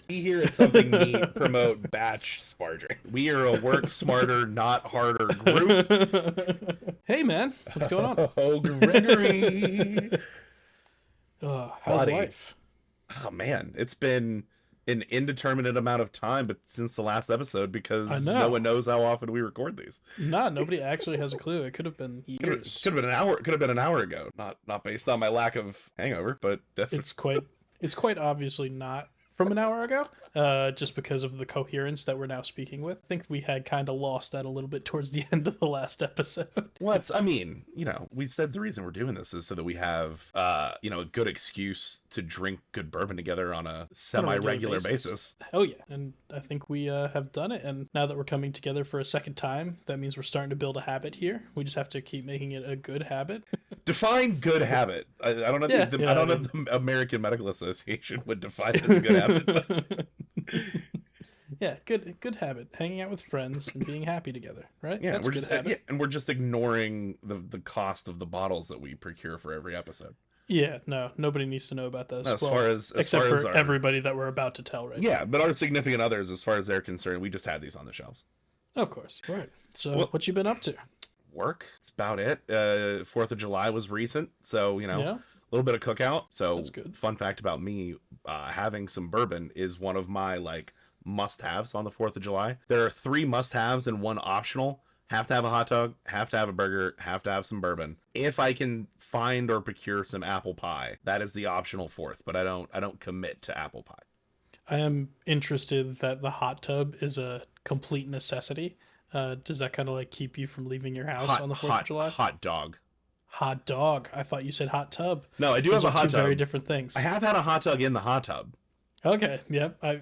We here at Something Neat promote batch sparging. We are a work smarter, not harder group. Hey, man, what's going on? Oh, Gregory. How's Buddy. life? Oh, man. It's been an indeterminate amount of time but since the last episode I because no know. one knows how often we record these. Nobody actually has a clue. It could have been Could years. have been an hour. Could have been an hour ago. Not based on my lack of hangover, but definitely. It's quite obviously not from an hour ago. Just because of the coherence that we're now speaking with. I think we had kind of lost that a little bit towards the end of the last episode. Well, I mean, we said the reason we're doing this is so that we have, a good excuse to drink good bourbon together on a semi-regular basis. Oh yeah, and I think we have done it. And now that we're coming together for a second time, that means we're starting to build a habit here. We just have to keep making it a good habit. Define good habit. I don't know. Yeah, I don't know if the American Medical Association would define it as a good habit. But... Yeah, good habit. Hanging out with friends and being happy together, right? Yeah, That's we're good just habit. yeah, and we're just ignoring the cost of the bottles that we procure for every episode. Yeah, no, nobody needs to know about those. As Well, far as except far for as our, everybody that we're about to tell right now. yeah, but our significant others, as far as they're concerned, we just had these on the shelves. Of course. All right. So, Well, what you been up to? work. It's about it. 4th of July was recent, so Yeah, a little bit of cookout. So that's good. fun fact about me, having some bourbon is one of my must-haves on the 4th of July. There are 3 must-haves and 1 optional. Have to have a hot dog, have to have a burger, have to have some bourbon. If I can find or procure some apple pie, that is the optional 4th, but I don't commit to apple pie. I am interested that the hot tub is a complete necessity. Does that kind of like keep you from leaving your house on the 4th of July? Hot dog. Hot dog. I thought you said hot tub. No, I do Those have a are hot two tub. very different things. I have had a hot dog in the hot tub. Okay. Yep. I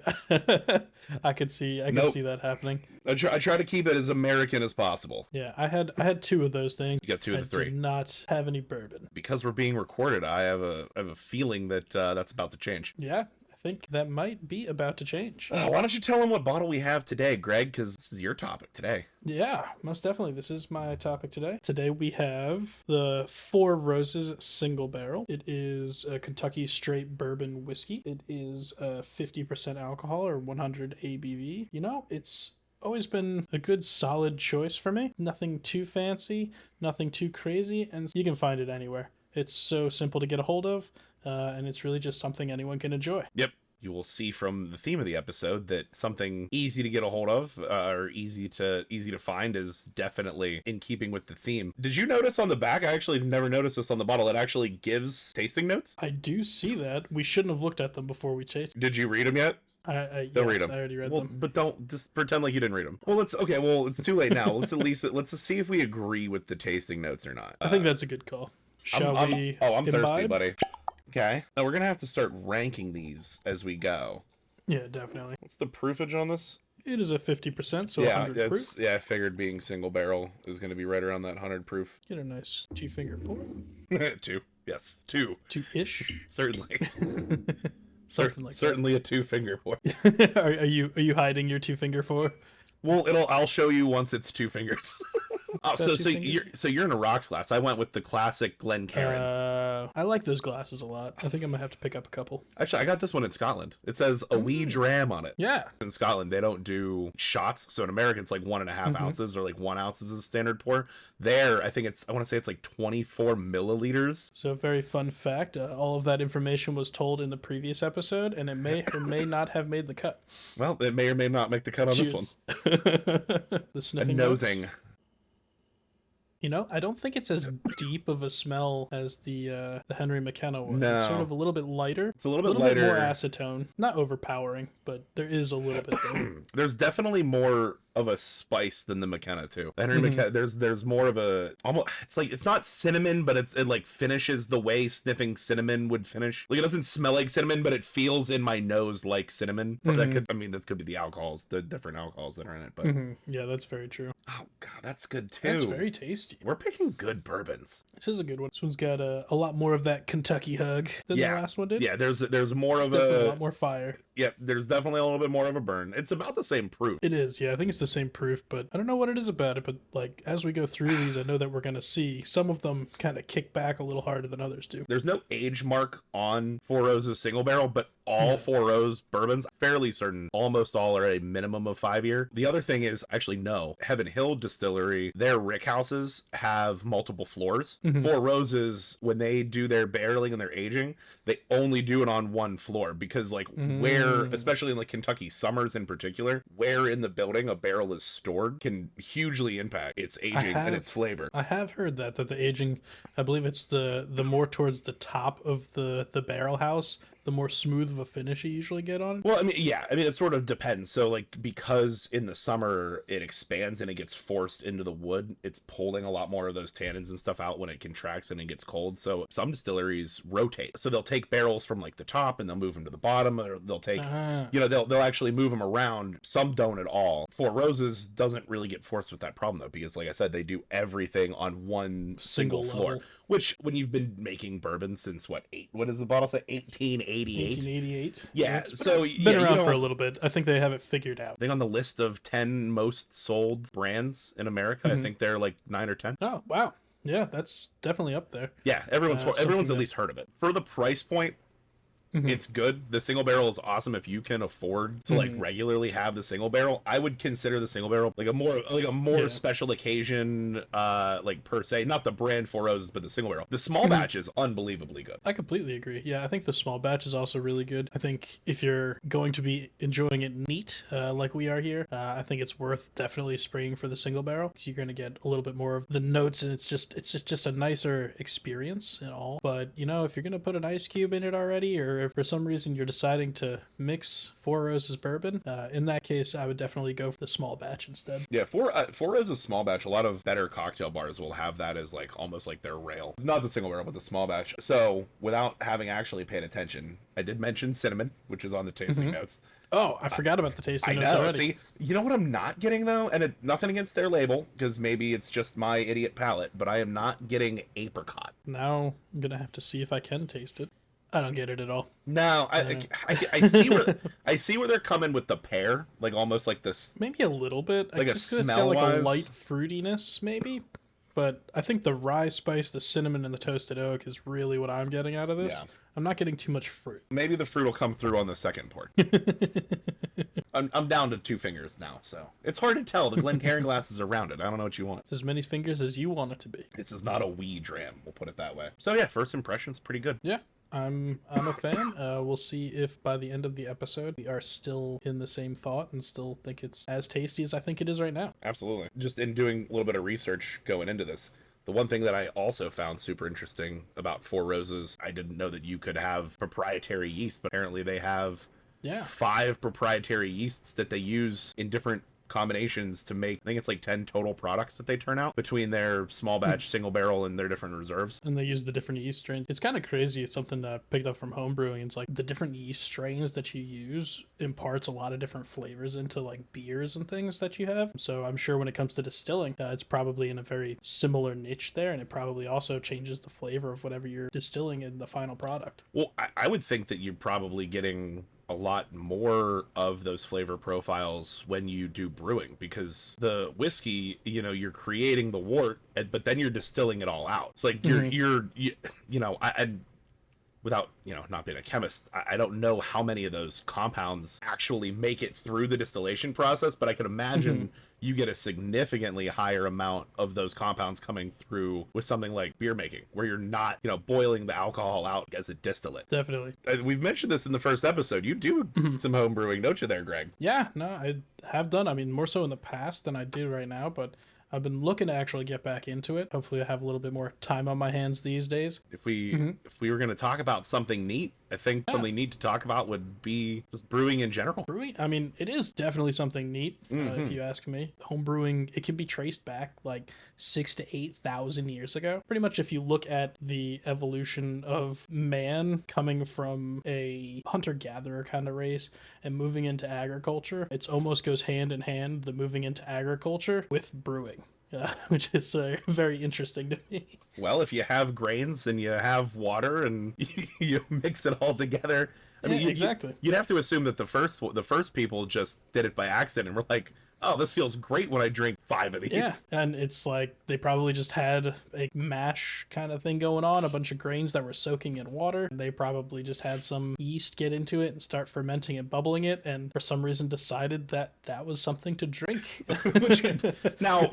I could see Nope. see that happening. I try to keep it as American as possible. Yeah. I had 2 of those things. You got 2 of the 3. I did not have any bourbon. Because we're being recorded, I have a feeling that that's about to change. Yeah. I think that might be about to change. Why don't you tell them what bottle we have today, Greg? Because this is your topic today. Yeah, most definitely. This is my topic today. Today we have the Four Roses Single Barrel. It is a Kentucky straight bourbon whiskey. It is 50% alcohol or 100 ABV. It's always been a good solid choice for me. Nothing too fancy, nothing too crazy, and you can find it anywhere. It's so simple to get a hold of, and it's really just something anyone can enjoy. Yep. You will see from the theme of the episode that something easy to get a hold of or easy to find is definitely in keeping with the theme. Did you notice on the back? I actually never noticed this on the bottle. It actually gives tasting notes. I do see that. We shouldn't have looked at them before we tasted. Did you read them yet? Don't read them. I already read Well, them. but don't just pretend like you didn't read them. Well, it's too late now. Let's just see if we agree with the tasting notes or not. I think that's a good call. Shall we? I'm thirsty, imbibe? buddy. Okay. Now we're gonna have to start ranking these as we go. Yeah, definitely. What's the proofage on this? It is a 50%, so Yeah, 100 proof. I figured being single barrel is gonna be right around that 100 proof. Get a nice 2-finger pour. 2. Yes, 2. 2-ish. Certainly. Something like Certainly a 2-finger pour. that. Are you hiding your 2-finger pour? Well, I'll show you once it's 2 fingers. Oh, Two so fingers? you're in a rocks glass. I went with the classic Glencairn. I like those glasses a lot. I think I'm gonna have to pick up a couple. Actually, I got this one in Scotland. It says a wee dram on it. Yeah. In Scotland, they don't do shots. So in America, it's like 1.5 ounces or like 1 ounce is a standard pour. There, I want to say it's like 24 milliliters. So very fun fact. All of that information was told in the previous episode, and it may or may not have made the cut. Well, it may or may not make the cut on this one. The A sniffing notes. nosing. I don't think it's as deep of a smell as the Henry McKenna was. No. It's sort of a little bit lighter. It's a little bit lighter. more acetone. Not overpowering, but there is a little bit there. There's definitely more of a spice than the McKenna too. The Henry McKenna, there's more of a almost. It's not cinnamon, but it like finishes the way sniffing cinnamon would finish. Like it doesn't smell like cinnamon, but it feels in my nose like cinnamon. That could be the alcohols, the different alcohols that are in it. But Yeah, that's very true. oh god, that's good too. That's very tasty. We're picking good bourbons. This is a good one. This one's got a lot more of that Kentucky hug than the last one did. Yeah, there's more of Definitely a lot more fire. Yeah, there's definitely a little bit more of a burn. It's about the same proof. It is, yeah. I think it's the same proof, but I don't know what it is about it. But like as we go through these, I know that we're gonna see some of them kind of kick back a little harder than others do. There's no age mark on Four Roses Single Barrel, but all Four Rose bourbons, fairly certain almost all are a minimum of 5 year. The other thing is, actually, no. Heaven Hill Distillery, their rick houses have multiple floors. Four Roses, when they do their barreling and their aging, they only do it on one floor because, like, where, especially in like Kentucky, summers in particular, where in the building a barrel is stored can hugely impact its aging and its flavor. I have heard that the aging, I believe it's the more towards the top of the barrel house, the more smooth of a finish you usually get on it. Well, I mean, yeah, I mean, it sort of depends. So, like, because in the summer it expands and it gets forced into the wood, it's pulling a lot more of those tannins and stuff out when it contracts and it gets cold. So some distilleries rotate. So they'll take barrels from like the top and they'll move them to the bottom, or they'll take, they'll actually move them around. Some don't at all. Four Roses doesn't really get forced with that problem though, because like I said, they do everything on one single floor. level. Which, when you've been making bourbon since what does the bottle say? 1888. Yeah, so been around for a little bit. I think they have it figured out. I think on the list of 10 most sold brands in America, I think they're like 9 or 10. Oh wow, yeah, that's definitely up there. Yeah, everyone's at least heard of it. For the price point, it's good. The single barrel is awesome if you can afford to like regularly have the single barrel. I would consider the single barrel like a more special occasion, like per se, not the brand Four Roses, but the single barrel. The small batch is unbelievably good. I completely agree. Yeah, I think the small batch is also really good. I think if you're going to be enjoying it neat, like we are here, I think it's worth definitely spraying for the single barrel because you're going to get a little bit more of the notes, and it's just a nicer experience and all. But you know, if you're going to put an ice cube in it already, or if for some reason you're deciding to mix Four Roses bourbon, in that case, I would definitely go for the small batch instead. Yeah, Four Roses small batch, a lot of better cocktail bars will have that as like almost like their rail. Not the single barrel, but the small batch. So without having actually paid attention, I did mention cinnamon, which is on the tasting notes. Oh, I forgot about the tasting notes already. See, you know what I'm not getting though, and nothing against their label, because maybe it's just my idiot palate, but I am not getting apricot. Now I'm gonna have to see if I can taste it. I don't get it at all. No, I see where they're coming with the pear, like almost like this. Maybe a little bit. Like it's a got like smell-wise. a light fruitiness, maybe. But I think the rye spice, the cinnamon, and the toasted oak is really what I'm getting out of this. Yeah. I'm not getting too much fruit. Maybe the fruit will come through on the second pour. I'm down to 2 fingers now, so it's hard to tell. The Glencairn glass is around it. I don't know what you want. It's as many fingers as you want it to be. This is not a wee dram, we'll put it that way. So yeah, first impression's pretty good. Yeah. I'm a fan. We'll see if by the end of the episode we are still in the same thought and still think it's as tasty as I think it is right now. Absolutely. Just in doing a little bit of research going into this, the one thing that I also found super interesting about Four Roses, I didn't know that you could have proprietary yeast, but apparently they have 5 proprietary yeasts that they use in different combinations to make, I think it's like 10 total products that they turn out between their small batch, single barrel, and their different reserves. And they use the different yeast strains. It's kind of crazy. It's something that I picked up from home brewing. It's like the different yeast strains that you use imparts a lot of different flavors into like beers and things that you have. So I'm sure when it comes to distilling, it's probably in a very similar niche there, and it probably also changes the flavor of whatever you're distilling in the final product. Well, I would think that you're probably getting a lot more of those flavor profiles when you do brewing, because the whiskey, you're creating the wort, but then you're distilling it all out. It's like I without not being a chemist, I don't know how many of those compounds actually make it through the distillation process, but I can imagine you get a significantly higher amount of those compounds coming through with something like beer making, where you're not boiling the alcohol out as a distillate. Definitely. We've mentioned this in the first episode. You do some home brewing, don't you there, Greg? Yeah, no, I have done. I mean, more so in the past than I do right now, but I've been looking to actually get back into it. Hopefully I have a little bit more time on my hands these days. If we were going to talk about something neat, I think something neat to talk about would be just brewing in general. Brewing, I mean, it is definitely something neat, if you ask me. Home brewing, it can be traced back like 6,000 to 8,000 years ago. Pretty much if you look at the evolution of man coming from a hunter-gatherer kind of race and moving into agriculture, it almost goes hand in hand, the moving into agriculture with brewing. Which is very interesting to me. Well, if you have grains and you have water and you mix it all together, I mean, exactly. You'd have to assume that the first people just did it by accident and were like, oh, this feels great when I drink 5 of these. Yeah, and it's like they probably just had a mash kind of thing going on, a bunch of grains that were soaking in water. They probably just had some yeast get into it and start fermenting and bubbling it, and for some reason decided that that was something to drink. Now,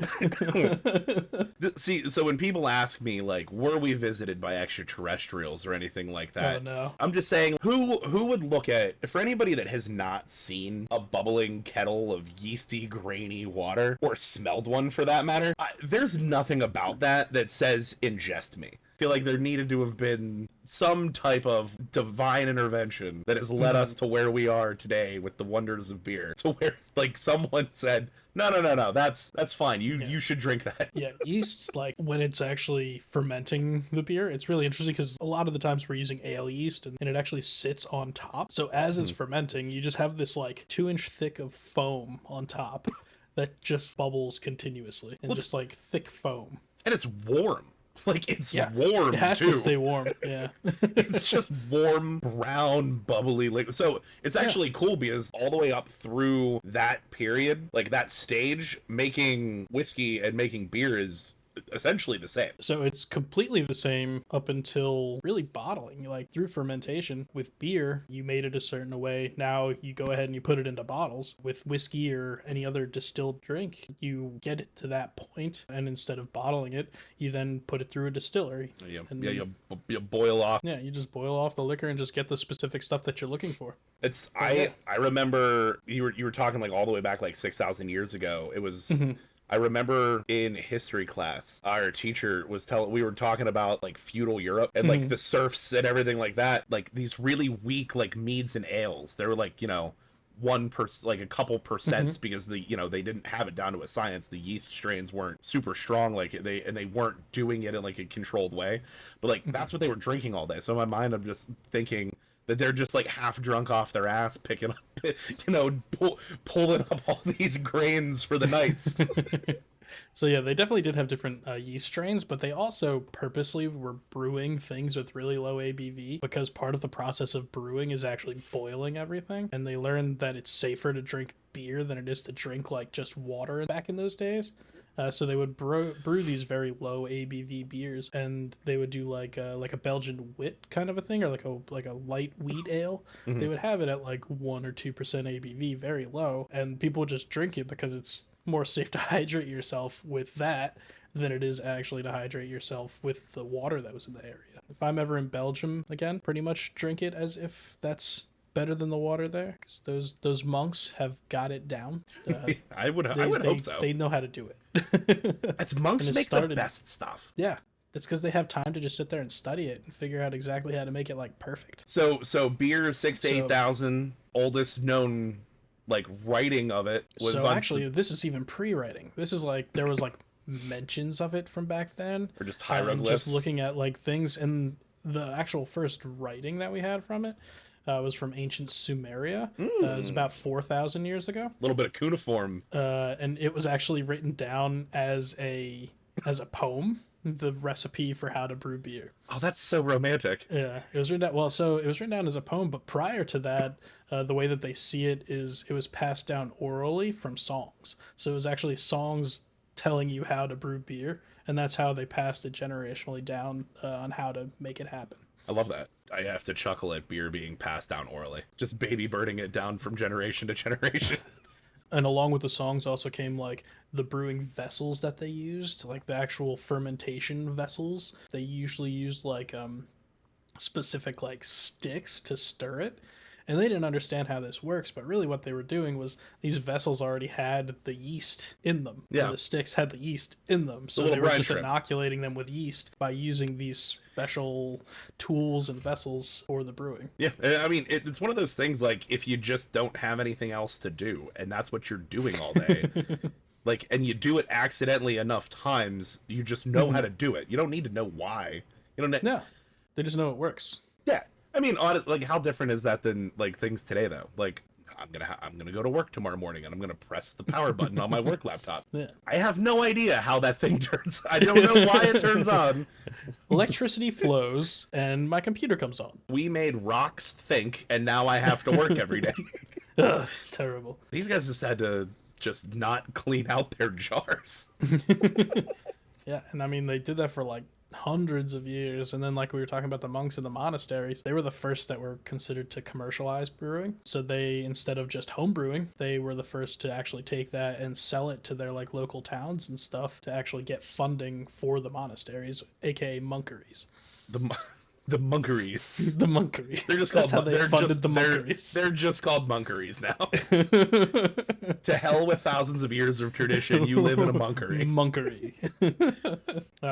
see, so when people ask me, like, were we visited by extraterrestrials or anything like that? Oh, no. I'm just saying, who would look at, for anybody that has not seen a bubbling kettle of yeasty, grainy water, or smelled one for that matter, there's nothing about that says ingest me. I feel like there needed to have been some type of divine intervention that has led us to where we are today with the wonders of beer, to where like someone said, no, that's fine, you should drink that. Yeah, yeast, like when it's actually fermenting the beer, it's really interesting because a lot of the times we're using ale yeast and it actually sits on top. So as it's fermenting, you just have this like 2-inch thick of foam on top that just bubbles continuously and just like thick foam. And it's warm. Like, it's warm, it has too. to stay warm, yeah. It's just warm, brown, bubbly liquid. So it's actually cool because all the way up through that period, like that stage, making whiskey and making beer is essentially the same. So it's completely the same up until really bottling. Like through fermentation with beer, you made it a certain way. Now you go ahead and you put it into bottles. With whiskey or any other distilled drink, you get it to that point, and instead of bottling it, you then put it through a distillery. You boil off. Yeah, you just boil off the liquor and just get the specific stuff that you're looking for. It's I remember you were talking like all the way back like 6,000 years ago. It was I remember in history class, our teacher was we were talking about like feudal Europe and like the serfs and everything like that, like these really weak like meads and ales. They were like, 1%, like a couple percents because they didn't have it down to a science. The yeast strains weren't super strong, like they weren't doing it in like a controlled way, but like that's what they were drinking all day. So in my mind, I'm just thinking that they're just like half drunk off their ass, picking up, pulling up all these grains for the nights. So yeah, they definitely did have different yeast strains, but they also purposely were brewing things with really low ABV because part of the process of brewing is actually boiling everything. And they learned that it's safer to drink beer than it is to drink like just water back in those days. So they would brew these very low ABV beers, and they would do like a Belgian wit kind of a thing, or like a light wheat ale. They would have it at like 1 or 2% ABV, very low, and people would just drink it because it's more safe to hydrate yourself with that than it is actually to hydrate yourself with the water that was in the area. If I'm ever in Belgium again, pretty much drink it as if that's better than the water there, because those monks have got it down. I would hope so. They know how to do it. That's monks make the best stuff. Yeah, it's because they have time to just sit there and study it and figure out exactly how to make it like perfect. So beer 6,000 to 8,000, oldest known like writing of it was actually this is even pre-writing. This is like there was like mentions of it from back then, or just hieroglyphs. Just looking at like things, and the actual first writing that we had from it was from ancient Sumeria. It was about 4,000 years ago. A little bit of cuneiform. And it was actually written down as a poem, the recipe for how to brew beer. Oh, that's so romantic. Yeah, it was written down. Well, so it was written down as a poem, but prior to that, the way that they see it is it was passed down orally from songs. So it was actually songs telling you how to brew beer, and that's how they passed it generationally down on how to make it happen. I love that. I have to chuckle at beer being passed down orally. Just baby birding it down from generation to generation. And along with the songs also came like the brewing vessels that they used, like the actual fermentation vessels. They usually used like specific like sticks to stir it. And they didn't understand how this works, but really what they were doing was these vessels already had the yeast in them. Yeah. The sticks had the yeast in them. So they were just inoculating them with yeast by using these special tools and vessels for the brewing. Yeah, I mean, it's one of those things like if you just don't have anything else to do and that's what you're doing all day, like, and you do it accidentally enough times, you just know how to do it. You don't need to know why. You don't. No, they just know it works. Yeah. I mean, like, how different is that than like things today, though? Like, I'm gonna go to work tomorrow morning, and I'm gonna press the power button on my work laptop. Yeah. I have no idea how that thing turns. I don't know why it turns on. Electricity flows, and my computer comes on. We made rocks think, and now I have to work every day. Ugh, terrible. These guys just had to just not clean out their jars. Yeah, and I mean, they did that for like hundreds of years. And then, like we were talking about the monks in the monasteries, they were the first that were considered to commercialize brewing. So they, instead of just home brewing, they were the first to actually take that and sell it to their like local towns and stuff to actually get funding for the monasteries, aka monkeries. The monkeries. The monkeries. They're just That's called. how they funded the monkeries. They're just called monkeries now. To hell with thousands of years of tradition. You live in a monkery. Monkery.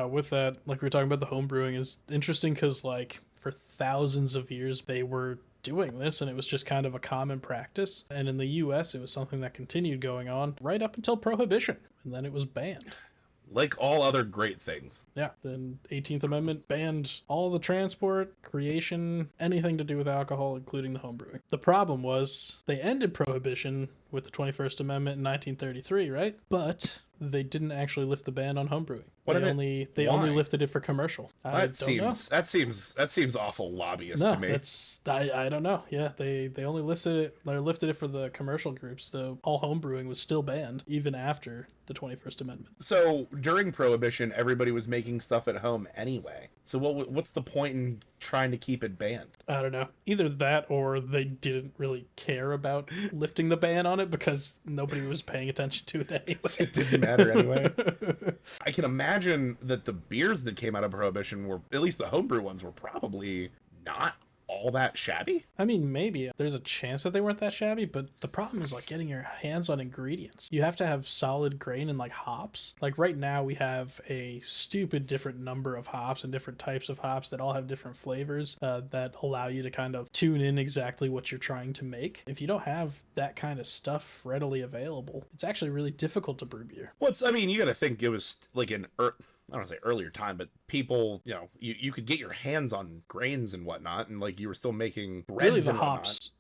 With that, like we were talking about, the home brewing is interesting because, like, for thousands of years they were doing this, and it was just kind of a common practice. And in the U.S., it was something that continued going on right up until Prohibition, and then it was banned. Like all other great things. Yeah, the 18th Amendment banned all the transport, creation, anything to do with alcohol, including the homebrewing. The problem was they ended Prohibition with the 21st Amendment in 1933, right? But they didn't actually lift the ban on homebrewing. They only lifted it for commercial. That seems awful lobbyist to me. I don't know. Yeah, they only lifted it for the commercial groups. All homebrewing was still banned even after the 21st Amendment. So during Prohibition, everybody was making stuff at home anyway. So what's the point in trying to keep it banned? I don't know. Either that or they didn't really care about lifting the ban on it because nobody was paying attention to it anyway. It didn't matter anyway. I can imagine that the beers that came out of Prohibition were, at least the homebrew ones, were probably not all that shabby. I mean, maybe there's a chance that they weren't that shabby, but the problem is like getting your hands on ingredients. You have to have solid grain and like hops. Like right now we have a stupid different number of hops and different types of hops that all have different flavors that allow you to kind of tune in exactly what you're trying to make. If you don't have that kind of stuff readily available, it's actually really difficult to brew beer. You gotta think it was like I don't want to say earlier time, but people, you could get your hands on grains and whatnot, and like you were still making breads. Really, the and hops.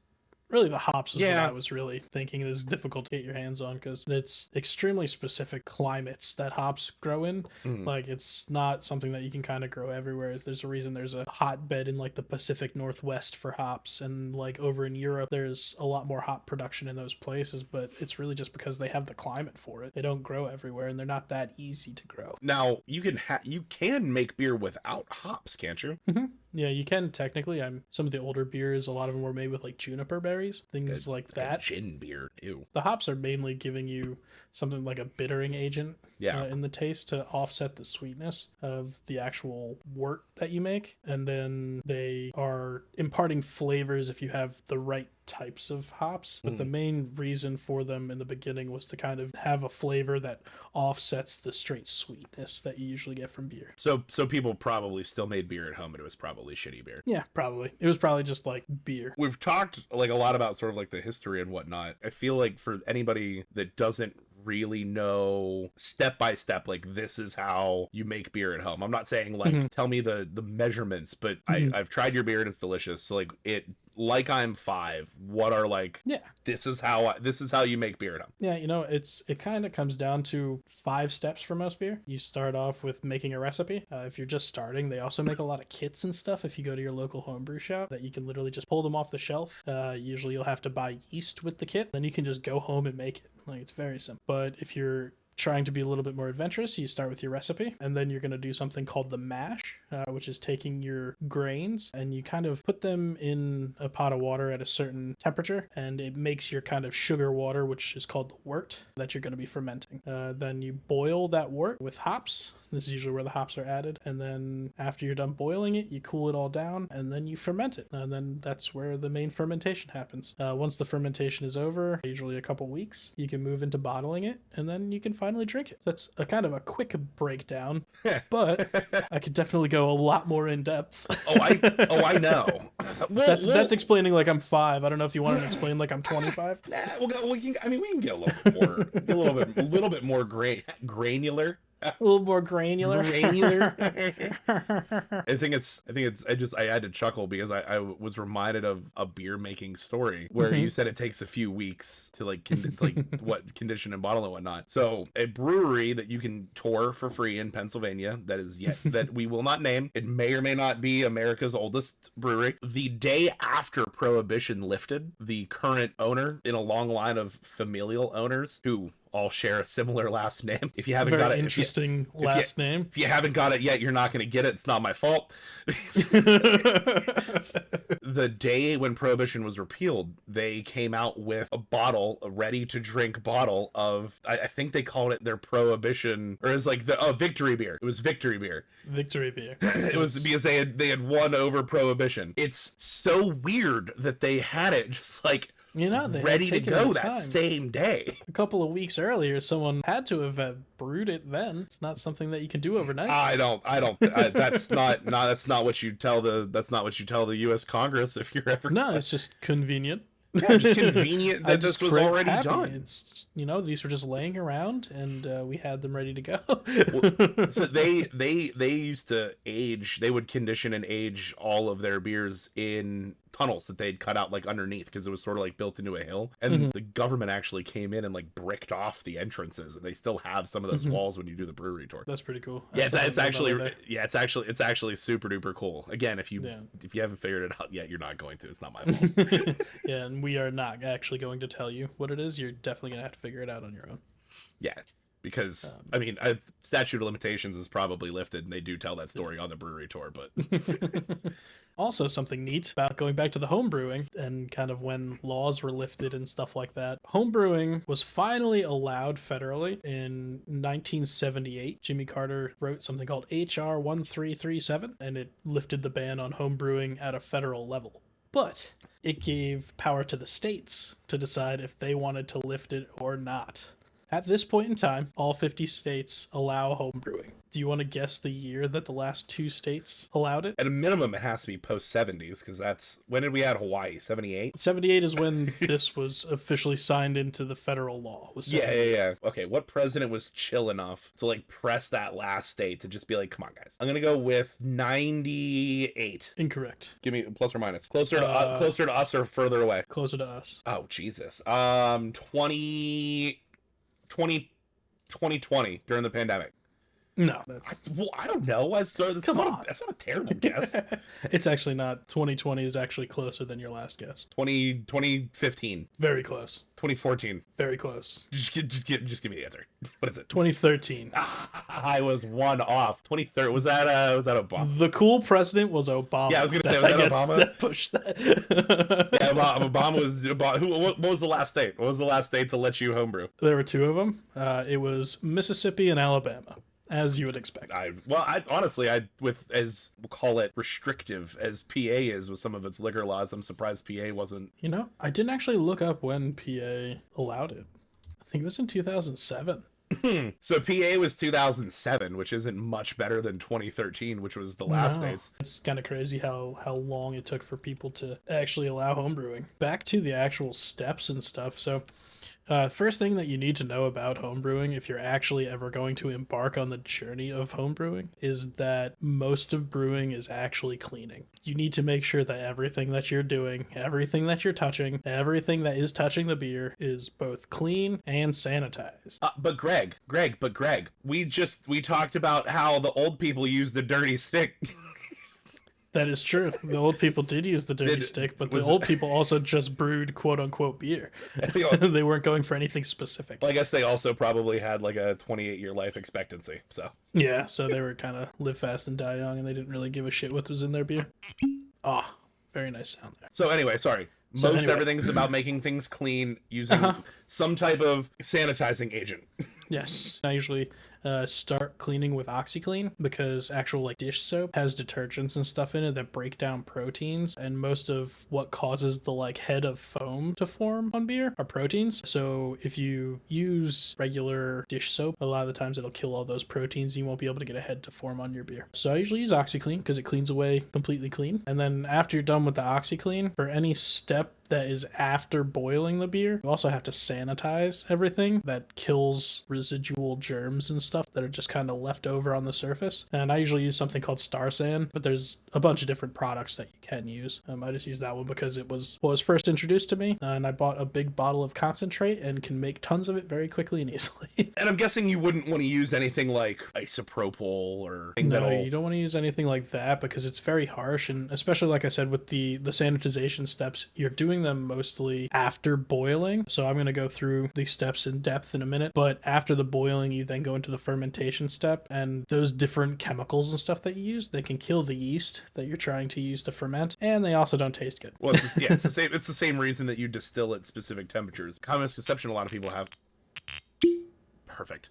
Really, the hops is what I was really thinking is difficult to get your hands on because it's extremely specific climates that hops grow in. Like, it's not something that you can kind of grow everywhere. There's a reason there's a hotbed in like the Pacific Northwest for hops, and like over in Europe, there's a lot more hop production in those places, but it's really just because they have the climate for it. They don't grow everywhere, and they're not that easy to grow. Now, you can make beer without hops, can't you? Mm-hmm. Yeah, you can technically. Some of the older beers, a lot of them were made with like juniper berries, things like that. Gin beer, ew. The hops are mainly giving you something like a bittering agent in the taste to offset the sweetness of the actual wort that you make. And then they are imparting flavors if you have the right types of hops. But the main reason for them in the beginning was to kind of have a flavor that offsets the straight sweetness that you usually get from beer. So people probably still made beer at home, but it was probably shitty beer. Yeah, probably. It was probably just like beer. We've talked like a lot about sort of like the history and whatnot. I feel like for anybody that doesn't really know step by step, like this is how you make beer at home. I'm not saying like tell me the measurements, but I've tried your beer and it's delicious. So like I'm 5, what are like this is how you make beer at home. Yeah, it kind of comes down to 5 steps for most beer. You start off with making a recipe. If you're just starting, they also make a lot of kits and stuff if you go to your local homebrew shop that you can literally just pull them off the shelf. Usually you'll have to buy yeast with the kit, then you can just go home and make it. Like, it's very simple. But if you're trying to be a little bit more adventurous, you start with your recipe, and then you're going to do something called the mash, which is taking your grains and you kind of put them in a pot of water at a certain temperature, and it makes your kind of sugar water, which is called the wort, that you're going to be fermenting. Then you boil that wort with hops. This is usually where the hops are added. And then after you're done boiling it, you cool it all down, and then you ferment it. And then that's where the main fermentation happens. Once the fermentation is over, usually a couple weeks, you can move into bottling it, and then you can finally drink it. So that's a kind of a quick breakdown, but I could definitely go a lot more in depth. I know. That's explaining like I'm 5. I don't know if you want to explain like I'm 25. Nah, we can get a little bit more, a little bit more granular. A little more granular. I had to chuckle because I was reminded of a beer making story where you said it takes a few weeks to what condition and bottle and whatnot. So a brewery that you can tour for free in Pennsylvania that we will not name. It may or may not be America's oldest brewery. The day after Prohibition lifted, the current owner in a long line of familial owners who all share a similar last name. If you haven't Very got it, interesting last name. if you haven't got it yet, you're not going to get it. It's not my fault. The day when Prohibition was repealed, they came out with a bottle, a ready-to-drink bottle of, I think they called it their Prohibition, or it was like the Victory beer. It was Victory beer. Victory beer. It was because they had won over Prohibition. It's so weird that they had it just like They ready to go that same day. A couple of weeks earlier, someone had to have brewed it then. It's not something that you can do overnight. That's not what you tell the U.S. Congress if you're ever. No, it's just convenient. Yeah, just convenient that this was already done. It's these were just laying around, and we had them ready to go. So they used to age. They would condition and age all of their beers in tunnels that they'd cut out like underneath, because it was sort of like built into a hill, and the government actually came in and like bricked off the entrances, and they still have some of those walls when you do the brewery tour. That's pretty cool. It's actually super duper cool. Again, if you haven't figured it out yet, you're not going to. It's not my fault. Yeah, and we are not actually going to tell you what it is. You're definitely gonna have to figure it out on your own. Yeah, because statute of limitations is probably lifted, and they do tell that story on the brewery tour. But also, something neat about going back to the home brewing and kind of when laws were lifted and stuff like that. Home brewing was finally allowed federally in 1978. Jimmy Carter wrote something called HR 1337, and it lifted the ban on home brewing at a federal level. But it gave power to the states to decide if they wanted to lift it or not. At this point in time, all 50 states allow home brewing. Do you want to guess the year that the last 2 states allowed it? At a minimum, it has to be post-70s, because that's... When did we add Hawaii? 78? 78 is when this was officially signed into the federal law. Yeah. Okay, what president was chill enough to, like, press that last state to just be like, come on, guys. I'm going to go with 98. Incorrect. Give me plus or minus. Closer to us or further away? Closer to us. Oh, Jesus. 2020 during the pandemic. No. I don't know. That's not a terrible guess. It's actually not. 2020 is actually closer than your last guess. 2015. Very close. 2014. Very close. Just give me the answer. What is it? 2013. I was one off. 2013. Was that Obama? The cool president was Obama. Yeah, I was gonna say, was that Obama? That pushed that. Yeah, Obama was. What was the last state? What was the last state to let you homebrew? There were 2 of them. It was Mississippi and Alabama. As you would expect. Honestly, with as we'll call it restrictive as PA is with some of its liquor laws, I'm surprised PA wasn't. I didn't actually look up when PA allowed it. I think it was in 2007. So PA was 2007, which isn't much better than 2013, which was the last states. It's kind of crazy how long it took for people to actually allow homebrewing. Back to the actual steps and stuff. So first thing that you need to know about homebrewing, if you're actually ever going to embark on the journey of homebrewing, is that most of brewing is actually cleaning. You need to make sure that everything that you're doing, everything that you're touching, everything that is touching the beer is both clean and sanitized. But Greg, we talked about how the old people use the dirty stick. That is true. The old people did use the dirty stick, but the old people also just brewed quote-unquote beer. They weren't going for anything specific. Well, I guess they also probably had like a 28-year life expectancy, so. Yeah, so they were kind of live fast and die young, and they didn't really give a shit what was in their beer. Very nice sound there. So anyway, sorry. Everything's about making things clean using some type of sanitizing agent. Yes. I usually start cleaning with OxyClean, because actual like dish soap has detergents and stuff in it that break down proteins, and most of what causes the like head of foam to form on beer are proteins. So if you use regular dish soap, a lot of the times it'll kill all those proteins. You won't be able to get a head to form on your beer. So I usually use OxyClean because it cleans away completely clean. And then after you're done with the OxyClean, for any step that is after boiling the beer, you also have to sanitize everything. That kills residual germs and stuff that are just kind of left over on the surface. And I usually use something called Star San, but there's a bunch of different products that you can use. I just use that one because it was what was first introduced to me, and I bought a big bottle of concentrate and can make tons of it very quickly and easily. And I'm guessing you wouldn't want to use anything like isopropyl or... No, you don't want to use anything like that because it's very harsh, and especially like I said with the sanitization steps, you're doing doing them mostly after boiling. So I'm going to go through these steps in depth in a minute. But after the boiling, you then go into the fermentation step, and those different chemicals and stuff that you use, they can kill the yeast that you're trying to use to ferment, and they also don't taste good. Well, it's the same. It's the same reason that you distill at specific temperatures. Common misconception a lot of people have. Perfect.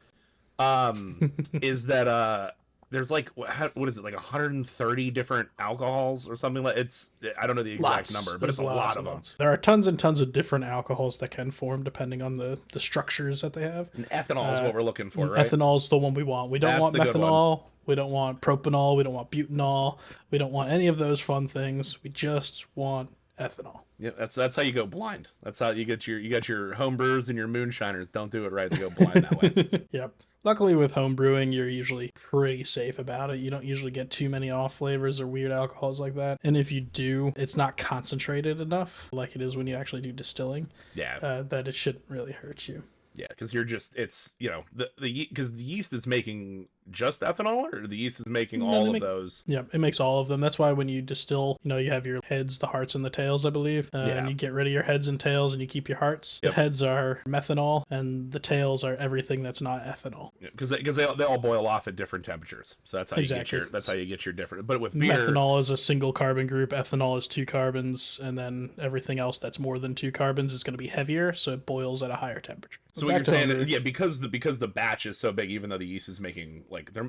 Is that there's like what is it, like 130 different alcohols or something like it's, I don't know the exact number, but it's a lot of them. There are tons and tons of different alcohols that can form depending on the structures that they have. And ethanol is what we're looking for, right? Ethanol is the one we want. We don't want methanol. We don't want propanol. We don't want butanol. We don't want any of those fun things. We just want ethanol. Yeah, that's how you go blind. That's how you get your home brewers and your moonshiners. Don't do it right. They go blind that way. Yep. Luckily with home brewing, you're usually pretty safe about it. You don't usually get too many off flavors or weird alcohols like that. And if you do, it's not concentrated enough like it is when you actually do distilling. Yeah. That it shouldn't really hurt you. Yeah, because because the yeast is making just ethanol, or the yeast is making all of those. Yeah, it makes all of them. That's why when you distill, you have your heads, the hearts, and the tails, I believe. And you get rid of your heads and tails, and you keep your hearts. Yep. The heads are methanol, and the tails are everything that's not ethanol. Because they all boil off at different temperatures. So that's how you get your different. But with beer, methanol is a single carbon group. Ethanol is 2 carbons, and then everything else that's more than 2 carbons is going to be heavier, so it boils at a higher temperature. So what you're saying, because the batch is so big, even though the yeast is making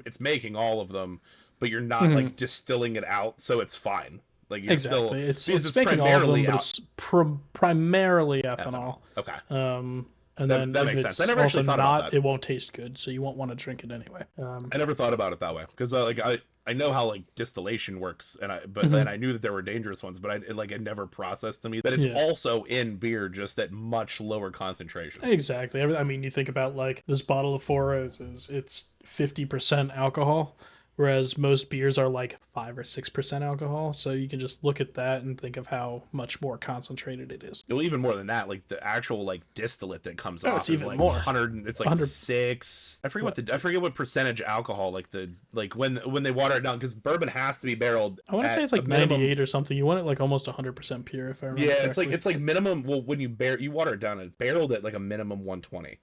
it's making all of them, but you're not like distilling it out, so it's fine. Like you're exactly, it's making all of them, but it's primarily ethanol. Okay. And then that makes sense. I never actually thought about that. It won't taste good, so you won't want to drink it anyway. I never thought about it that way because I know how like distillation works, then I knew that there were dangerous ones, but it never processed to me that it's also in beer, just at much lower concentration. Exactly. I mean, you think about like this bottle of Four Roses, it's 50% alcohol, whereas most beers are like 5 or 6% alcohol. So you can just look at that and think of how much more concentrated it is. Well, even more than that, like the actual like distillate that comes off it's even is like more. 100. It's like 6. I forget what percentage alcohol. When they water it down, because bourbon has to be barreled. I want to say it's like 98 or something. You want it like almost 100% pure, if I remember. Yeah, correctly. it's like minimum. Well, when you water it down, it's barreled at like a minimum 120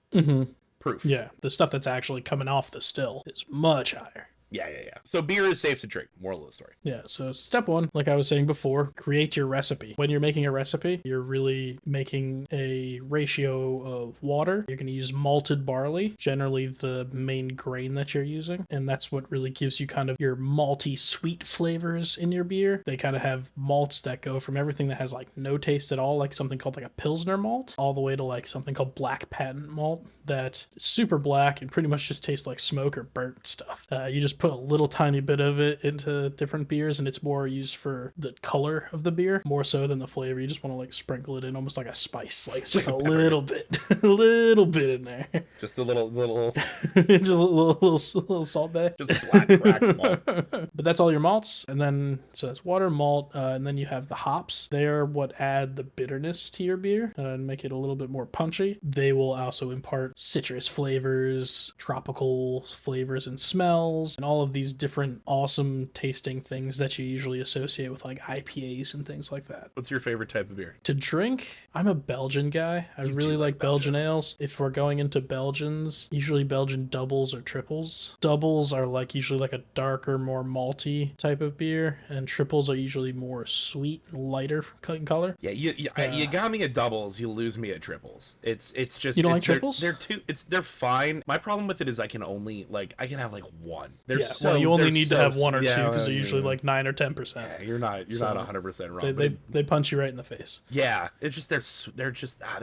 proof. Yeah, the stuff that's actually coming off the still is much higher. Yeah. So beer is safe to drink. Moral of the story. Yeah, so step 1, like I was saying before, create your recipe. When you're making a recipe, you're really making a ratio of water. You're going to use malted barley, generally the main grain that you're using, and that's what really gives you kind of your malty sweet flavors in your beer. They kind of have malts that go from everything that has like no taste at all, like something called like a Pilsner malt, all the way to like something called black patent malt that's super black and pretty much just tastes like smoke or burnt stuff. You just put a little tiny bit of it into different beers, and it's more used for the color of the beer more so than the flavor. You just want to like sprinkle it in almost like a spice, like just a little bit a little bit in there, just a little just a little salt bay, just black crack malt. But that's all your malts, and then so that's water, malt, and then you have the hops. They are what add the bitterness to your beer and make it a little bit more punchy. They will also impart citrus flavors, tropical flavors and smells, and all of these different awesome tasting things that you usually associate with like IPAs and things like that. What's your favorite type of beer? To drink, I'm a Belgian guy. I really like Belgian ales. If we're going into Belgians, usually Belgian doubles or triples. Doubles are like usually like a darker, more malty type of beer, and triples are usually more sweet, lighter in color. Yeah, you got me at doubles, you lose me at triples. It's just you don't like triples? They're fine. My problem with it is I can have like one. You only need to have 1 or 2 because they're usually like 9 or 10%. Yeah, you're not 100% wrong. They punch you right in the face. Yeah, it's just they're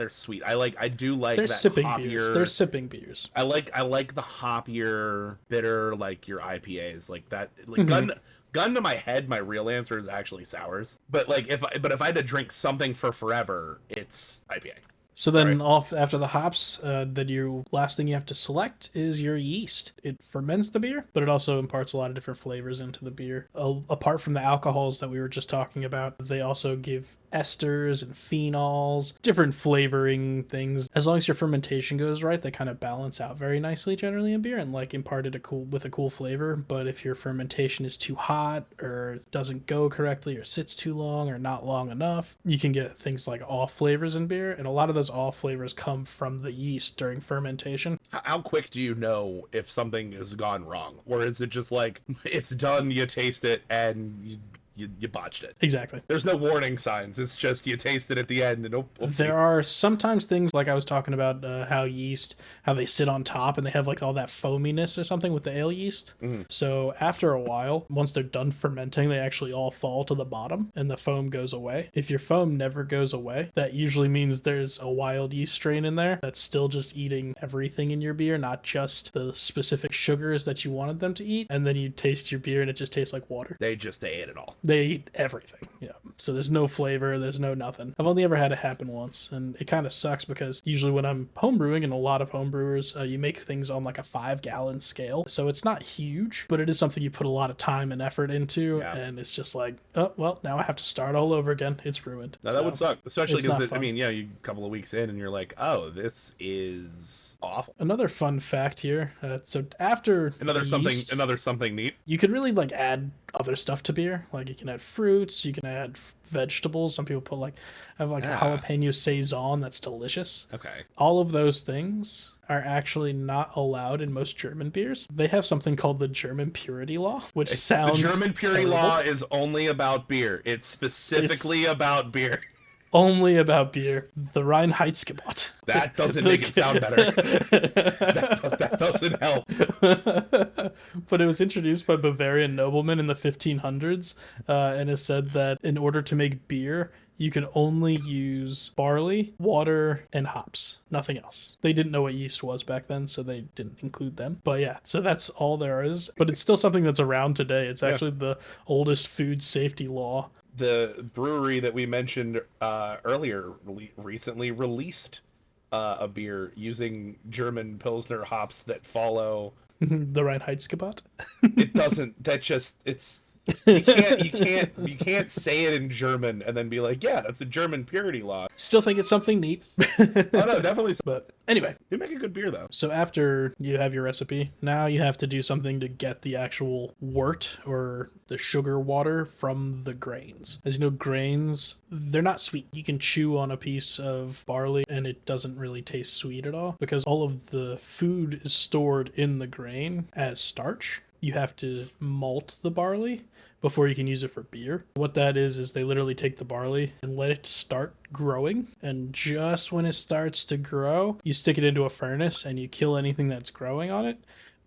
sweet. I do like they're that sipping hoppier. Beers. They're sipping beers. I like the hoppier, bitter, like your IPAs, like that. Like gun to my head, my real answer is actually sours. But if I had to drink something for forever, it's IPA. So then off after the hops, then your last thing you have to select is your yeast. It ferments the beer, but it also imparts a lot of different flavors into the beer. Apart from the alcohols that we were just talking about, they also give esters and phenols, different flavoring things. As long as your fermentation goes right, they kind of balance out very nicely generally in beer and like impart it with a cool flavor. But if your fermentation is too hot or doesn't go correctly or sits too long or not long enough, you can get things like off flavors in beer, and a lot of those off flavors come from the yeast during fermentation. How quick do you know if something has gone wrong? Or is it just like, it's done, you taste it, and you botched it? Exactly. There's no warning signs. It's just you taste it at the end and There are sometimes things like I was talking about how they sit on top and they have like all that foaminess or something with the ale yeast. So after a while, once they're done fermenting, they actually all fall to the bottom and the foam goes away. If your foam never goes away, that usually means there's a wild yeast strain in there that's still just eating everything in your beer, not just the specific sugars that you wanted them to eat. And then you taste your beer and it just tastes like water. They ate it all. They eat everything. Yeah. So there's no flavor, there's no nothing. I've only ever had it happen once, and it kind of sucks because usually when I'm homebrewing, and a lot of homebrewers, you make things on like a 5-gallon scale. So it's not huge, but it is something you put a lot of time and effort into, and it's just like, oh, well, now I have to start all over again. It's ruined. Now that would suck, especially because, you a couple of weeks in and you're like, oh, this is awful. Another fun fact here. So after another something neat. You could really like add other stuff to beer. Like you can add fruits, you can add vegetables. Some people put like jalapeno saison. That's delicious. Okay. All of those things are actually not allowed in most German beers. They have something called the German purity law, which sounds the German purity terrible. law is only about beer. It's specifically about beer. Only about beer. The Reinheitsgebot. That doesn't make it sound better. that doesn't help. But it was introduced by Bavarian noblemen in the 1500s, and it said that in order to make beer, you can only use barley, water, and hops. Nothing else. They didn't know what yeast was back then, so they didn't include them. But yeah, so that's all there is. But it's still something that's around today. It's actually the oldest food safety law. The brewery that we mentioned earlier recently released a beer using German Pilsner hops that follow the Reinheitsgebot. It doesn't. You can't say it in German and then be like, yeah, that's a German purity law. Still think it's something neat. Oh no, definitely. But anyway, you make a good beer though. So after you have your recipe, now you have to do something to get the actual wort or the sugar water from the grains. As you know, grains, they're not sweet. You can chew on a piece of barley and it doesn't really taste sweet at all because all of the food is stored in the grain as starch. You have to malt the barley before you can use it for beer. What that is they literally take the barley and let it start growing. And just when it starts to grow, you stick it into a furnace and you kill anything that's growing on it,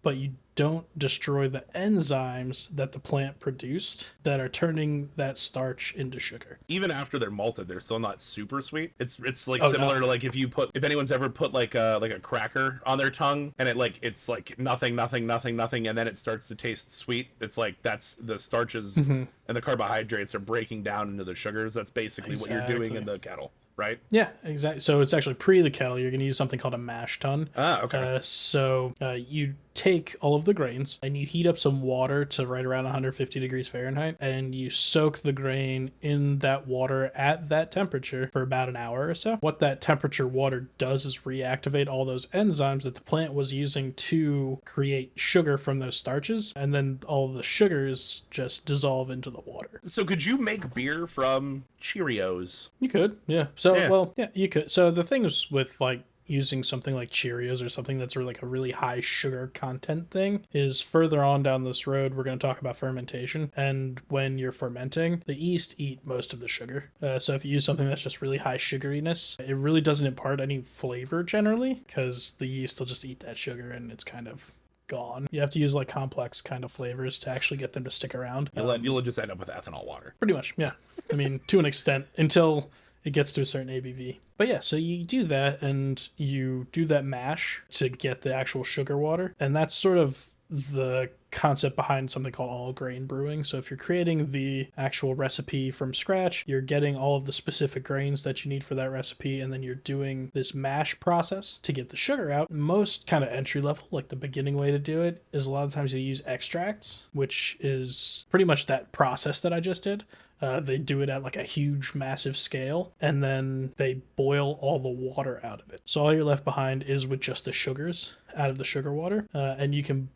but you don't destroy the enzymes that the plant produced that are turning that starch into sugar. Even after they're malted, they're still not super sweet. It's like similar to like if anyone's ever put like a cracker on their tongue and it's like nothing, and then it starts to taste sweet. It's like that's the starches and the carbohydrates are breaking down into the sugars. That's basically what you're doing in the kettle. Right? Yeah, exactly. So it's actually pre the kettle. You're going to use something called a mash tun. Ah, okay. So you take all of the grains and you heat up some water to right around 150 degrees Fahrenheit, and you soak the grain in that water at that temperature for about an hour or so. What that temperature water does is reactivate all those enzymes that the plant was using to create sugar from those starches, and then all the sugars just dissolve into the water. So could you make beer from Cheerios? You could, yeah. Well, you could. So the things with like using something like Cheerios or something that's like a really high sugar content thing is further on down this road, we're going to talk about fermentation. And when you're fermenting, the yeast eat most of the sugar. So if you use something that's just really high sugariness, it really doesn't impart any flavor generally because the yeast will just eat that sugar and it's kind of gone. You have to use like complex kind of flavors to actually get them to stick around. You'll just end up with ethanol water. Pretty much, yeah. I mean, to an extent, until it gets to a certain ABV. But yeah, so you do that and you do that mash to get the actual sugar water. And that's sort of the concept behind something called all grain brewing. So if you're creating the actual recipe from scratch, you're getting all of the specific grains that you need for that recipe, and then you're doing this mash process to get the sugar out. Most kind of entry level, like the beginning way to do it, is a lot of times you use extracts, which is pretty much that process that I just did. They do it at like a huge, massive scale, and then they boil all the water out of it. So all you're left behind is with just the sugars out of the sugar water, and you can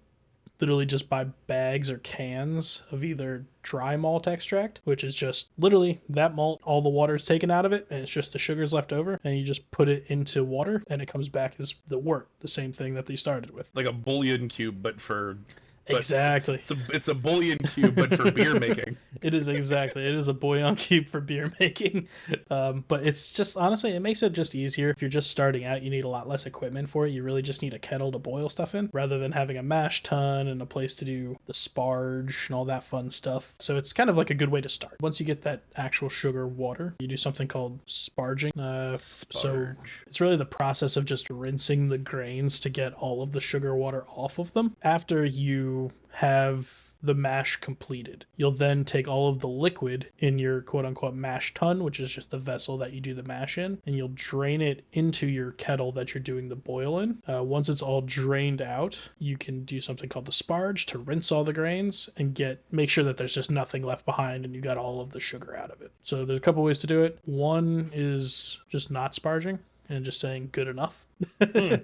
literally just buy bags or cans of either dry malt extract, which is just literally that malt, all the water is taken out of it, and it's just the sugars left over, and you just put it into water, and it comes back as the wort, the same thing that they started with. Like a bouillon cube, but for... Exactly. It's a bouillon cube, but for beer making. It is exactly. It is a bouillon cube for beer making. But it's just, honestly, it makes it just easier. If you're just starting out, you need a lot less equipment for it. You really just need a kettle to boil stuff in, rather than having a mash tun and a place to do the sparge and all that fun stuff. So it's kind of like a good way to start. Once you get that actual sugar water, you do something called sparging. So it's really the process of just rinsing the grains to get all of the sugar water off of them. After you have the mash completed, you'll then take all of the liquid in your quote-unquote mash tun, which is just the vessel that you do the mash in, and you'll drain it into your kettle that you're doing the boil in. Once it's all drained out, you can do something called the sparge to rinse all the grains and make sure that there's just nothing left behind and you got all of the sugar out of it. So there's a couple ways to do it. One is just not sparging and just saying good enough. It's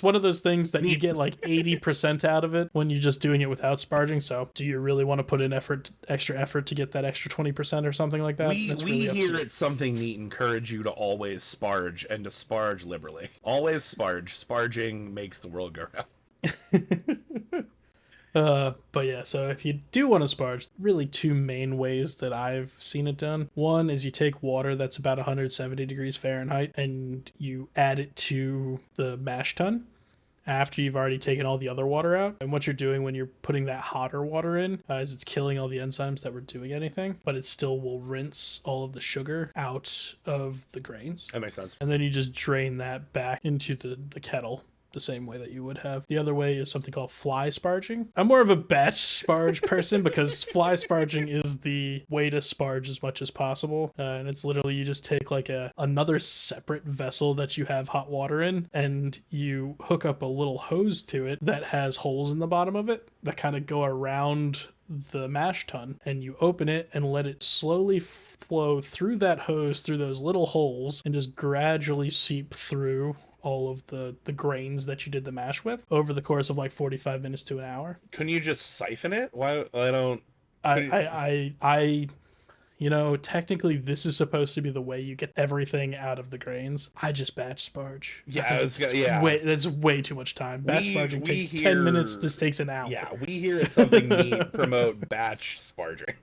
one of those things that you get like 80% out of it when you're just doing it without sparging. So do you really want to put in extra effort to get that extra 20% or something like that? We here at Something Neat encourage you to always sparge, and to sparge liberally. Always sparge. Sparging makes the world go round. But yeah, so if you do want to sparge, really two main ways that I've seen it done. One is you take water that's about 170 degrees Fahrenheit and you add it to the mash tun after you've already taken all the other water out. And what you're doing when you're putting that hotter water in is it's killing all the enzymes that were doing anything, but it still will rinse all of the sugar out of the grains. That makes sense. And then you just drain that back into the kettle the same way that you would have. The other way is something called fly sparging. I'm more of a batch sparge person because fly sparging is the way to sparge as much as possible. And it's literally you just take like another separate vessel that you have hot water in, and you hook up a little hose to it that has holes in the bottom of it that kind of go around the mash tun, and you open it and let it slowly flow through that hose through those little holes and just gradually seep through all of the grains that you did the mash with over the course of like 45 minutes to an hour. Couldn't you just siphon it? Why? Technically this is supposed to be the way you get everything out of the grains. I just batch sparge. Yeah, that's way too much time. Batch sparging takes 10 minutes. This takes an hour. Yeah, we here at Something Neat promote batch sparging.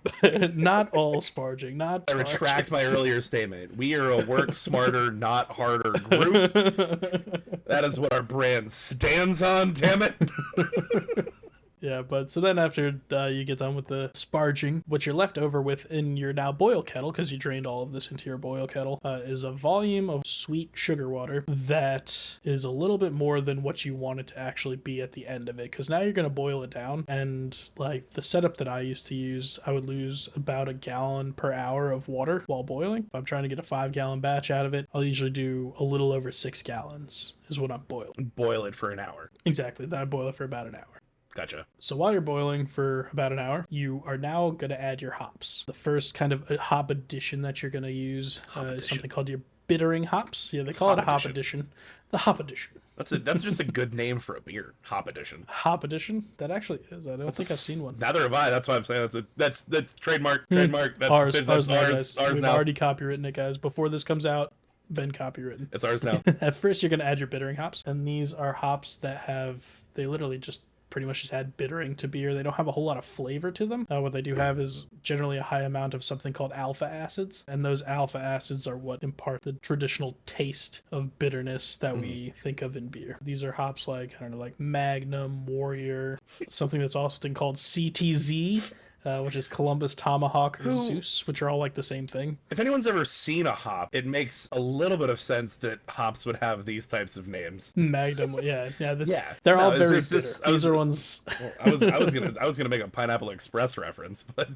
Not all sparging. I retract my earlier statement. We are a work smarter, not harder group. That is what our brand stands on, damn it. Yeah, but so then after you get done with the sparging, what you're left over with in your now boil kettle, because you drained all of this into your boil kettle, is a volume of sweet sugar water that is a little bit more than what you want it to actually be at the end of it, because now you're going to boil it down. And like the setup that I used to use, I would lose about a gallon per hour of water while boiling. If I'm trying to get a 5-gallon batch out of it, I'll usually do a little over 6 gallons is what I'm boiling. Boil it for an hour. Exactly. Then I boil it for about an hour. Gotcha. So while you're boiling for about an hour, you are now going to add your hops. The first kind of hop addition that you're going to use is something called your bittering hops. Yeah, they call it a hop addition. The hop addition. That's just a good name for a beer. Hop addition. Hop addition? That actually is. I don't think I've seen one. Neither have I. That's why I'm saying that's trademark. Trademark. That's ours now. We've already copywritten it, guys. Before this comes out, been copywritten. It's ours now. At first, you're going to add your bittering hops, and these are hops that they literally just pretty much just add bittering to beer. They don't have a whole lot of flavor to them. What they do have is generally a high amount of something called alpha acids, and those alpha acids are what impart the traditional taste of bitterness that we think of in beer. These are hops like, I don't know, like Magnum, Warrior, something that's often called CTZ, which is Columbus, Tomahawk, or Zeus, which are all like the same thing. If anyone's ever seen a hop, it makes a little bit of sense that hops would have these types of names. Magnum, yeah. They're all very bitter. These are ones. Well, I was gonna make a Pineapple Express reference, but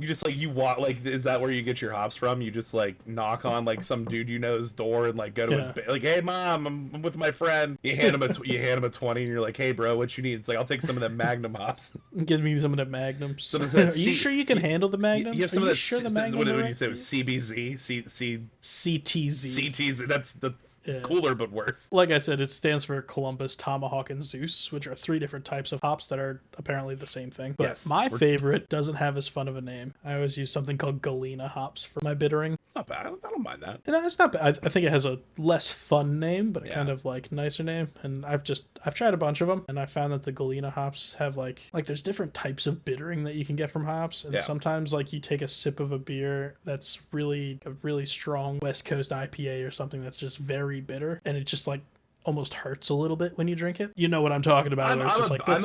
You just like you walk like is that where you get your hops from? You just like knock on like some dude you know's door and like go to his like, hey mom, I'm with my friend. You hand him a 20 and you're like, hey bro, what you need? It's like I'll take some of them Magnum hops. Give me some of the Magnums. Some of Are you sure you can handle the Magnums? You have some Are of you that. sure the Magnums What are did right you say? It for was you? CBZ, CTZ. CTZ. That's Yeah. cooler but worse. Like I said, it stands for Columbus, Tomahawk, and Zeus, which are 3 different types of hops that are apparently the same thing. But Yes. my favorite doesn't have as fun of a name. I always use something called Galena hops for my bittering. It's not bad. I don't mind that. And it's not bad. I think it has a less fun name, but a Yeah. kind of like nicer name. And I've tried a bunch of them, and I found that the Galena hops have like there's different types of bittering that you can get from hops, and sometimes like you take a sip of a beer that's really a really strong West Coast IPA or something that's just very bitter, and it just like almost hurts a little bit when you drink it. You know what I'm talking about. I'm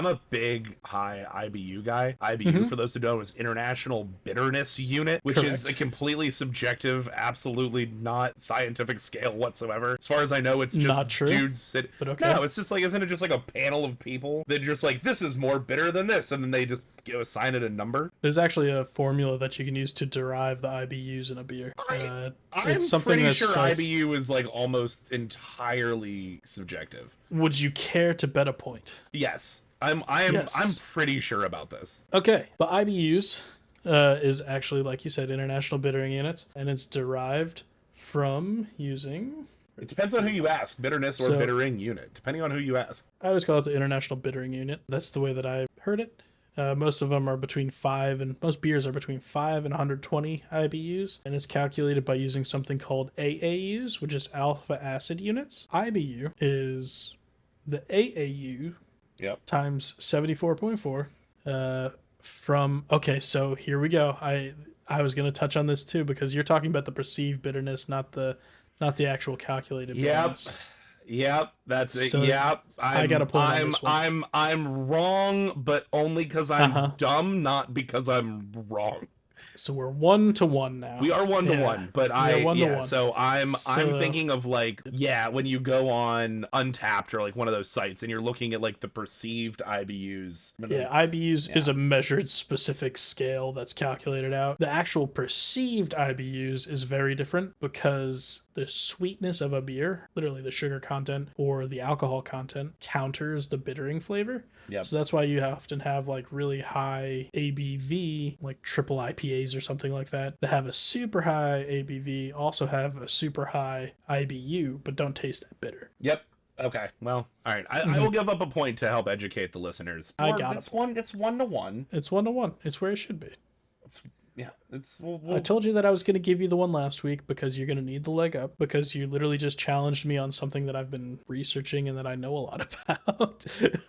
a big high IBU guy. IBU, for those who don't know, is International Bitterness Unit, which is a completely subjective, absolutely not scientific scale whatsoever. As far as I know, it's just not true, dudes sit. But okay. No, it's just like, isn't it just like a panel of people that just like, this is more bitter than this, and then they just assign it a number? There's actually a formula that you can use to derive the IBUs in a beer. I'm pretty sure IBU is like almost entirely subjective. Would you care to bet a point? Yes. I'm pretty sure about this. Okay, but IBUs is actually, like you said, International Bittering Units, and it's derived from using... It depends on who you ask, bitterness or bittering unit, depending on who you ask. I always call it the International Bittering Unit. That's the way that I heard it. Most of them are between 5 and most beers are between 5 and 120 IBUs, and it's calculated by using something called AAUs, which is alpha acid units. IBU is the AAU times 74.4 from. Okay, so here we go. I was going to touch on this too because you're talking about the perceived bitterness, not the actual calculated bitterness. Yep, that's it. So I got to pull on this one. I'm wrong, but only because I'm dumb, not because I'm wrong. So we're 1-1 now. We are 1-1, but so I'm thinking of like, when you go on Untapped or like one of those sites and you're looking at like the perceived IBUs. IBUs is a measured specific scale that's calculated out. The actual perceived IBUs is very different because the sweetness of a beer, literally the sugar content or the alcohol content, counters the bittering flavor. Yep. So that's why you often have like really high ABV, like triple IPAs or something like that have a super high ABV, also have a super high IBU, but don't taste that bitter. Yep. Okay. Well, all right. I will give up a point to help educate the listeners. I got it. It's 1-1. It's 1-1. It's where it should be. I told you that I was going to give you the one last week because you're going to need the leg up, because you literally just challenged me on something that I've been researching and that I know a lot about.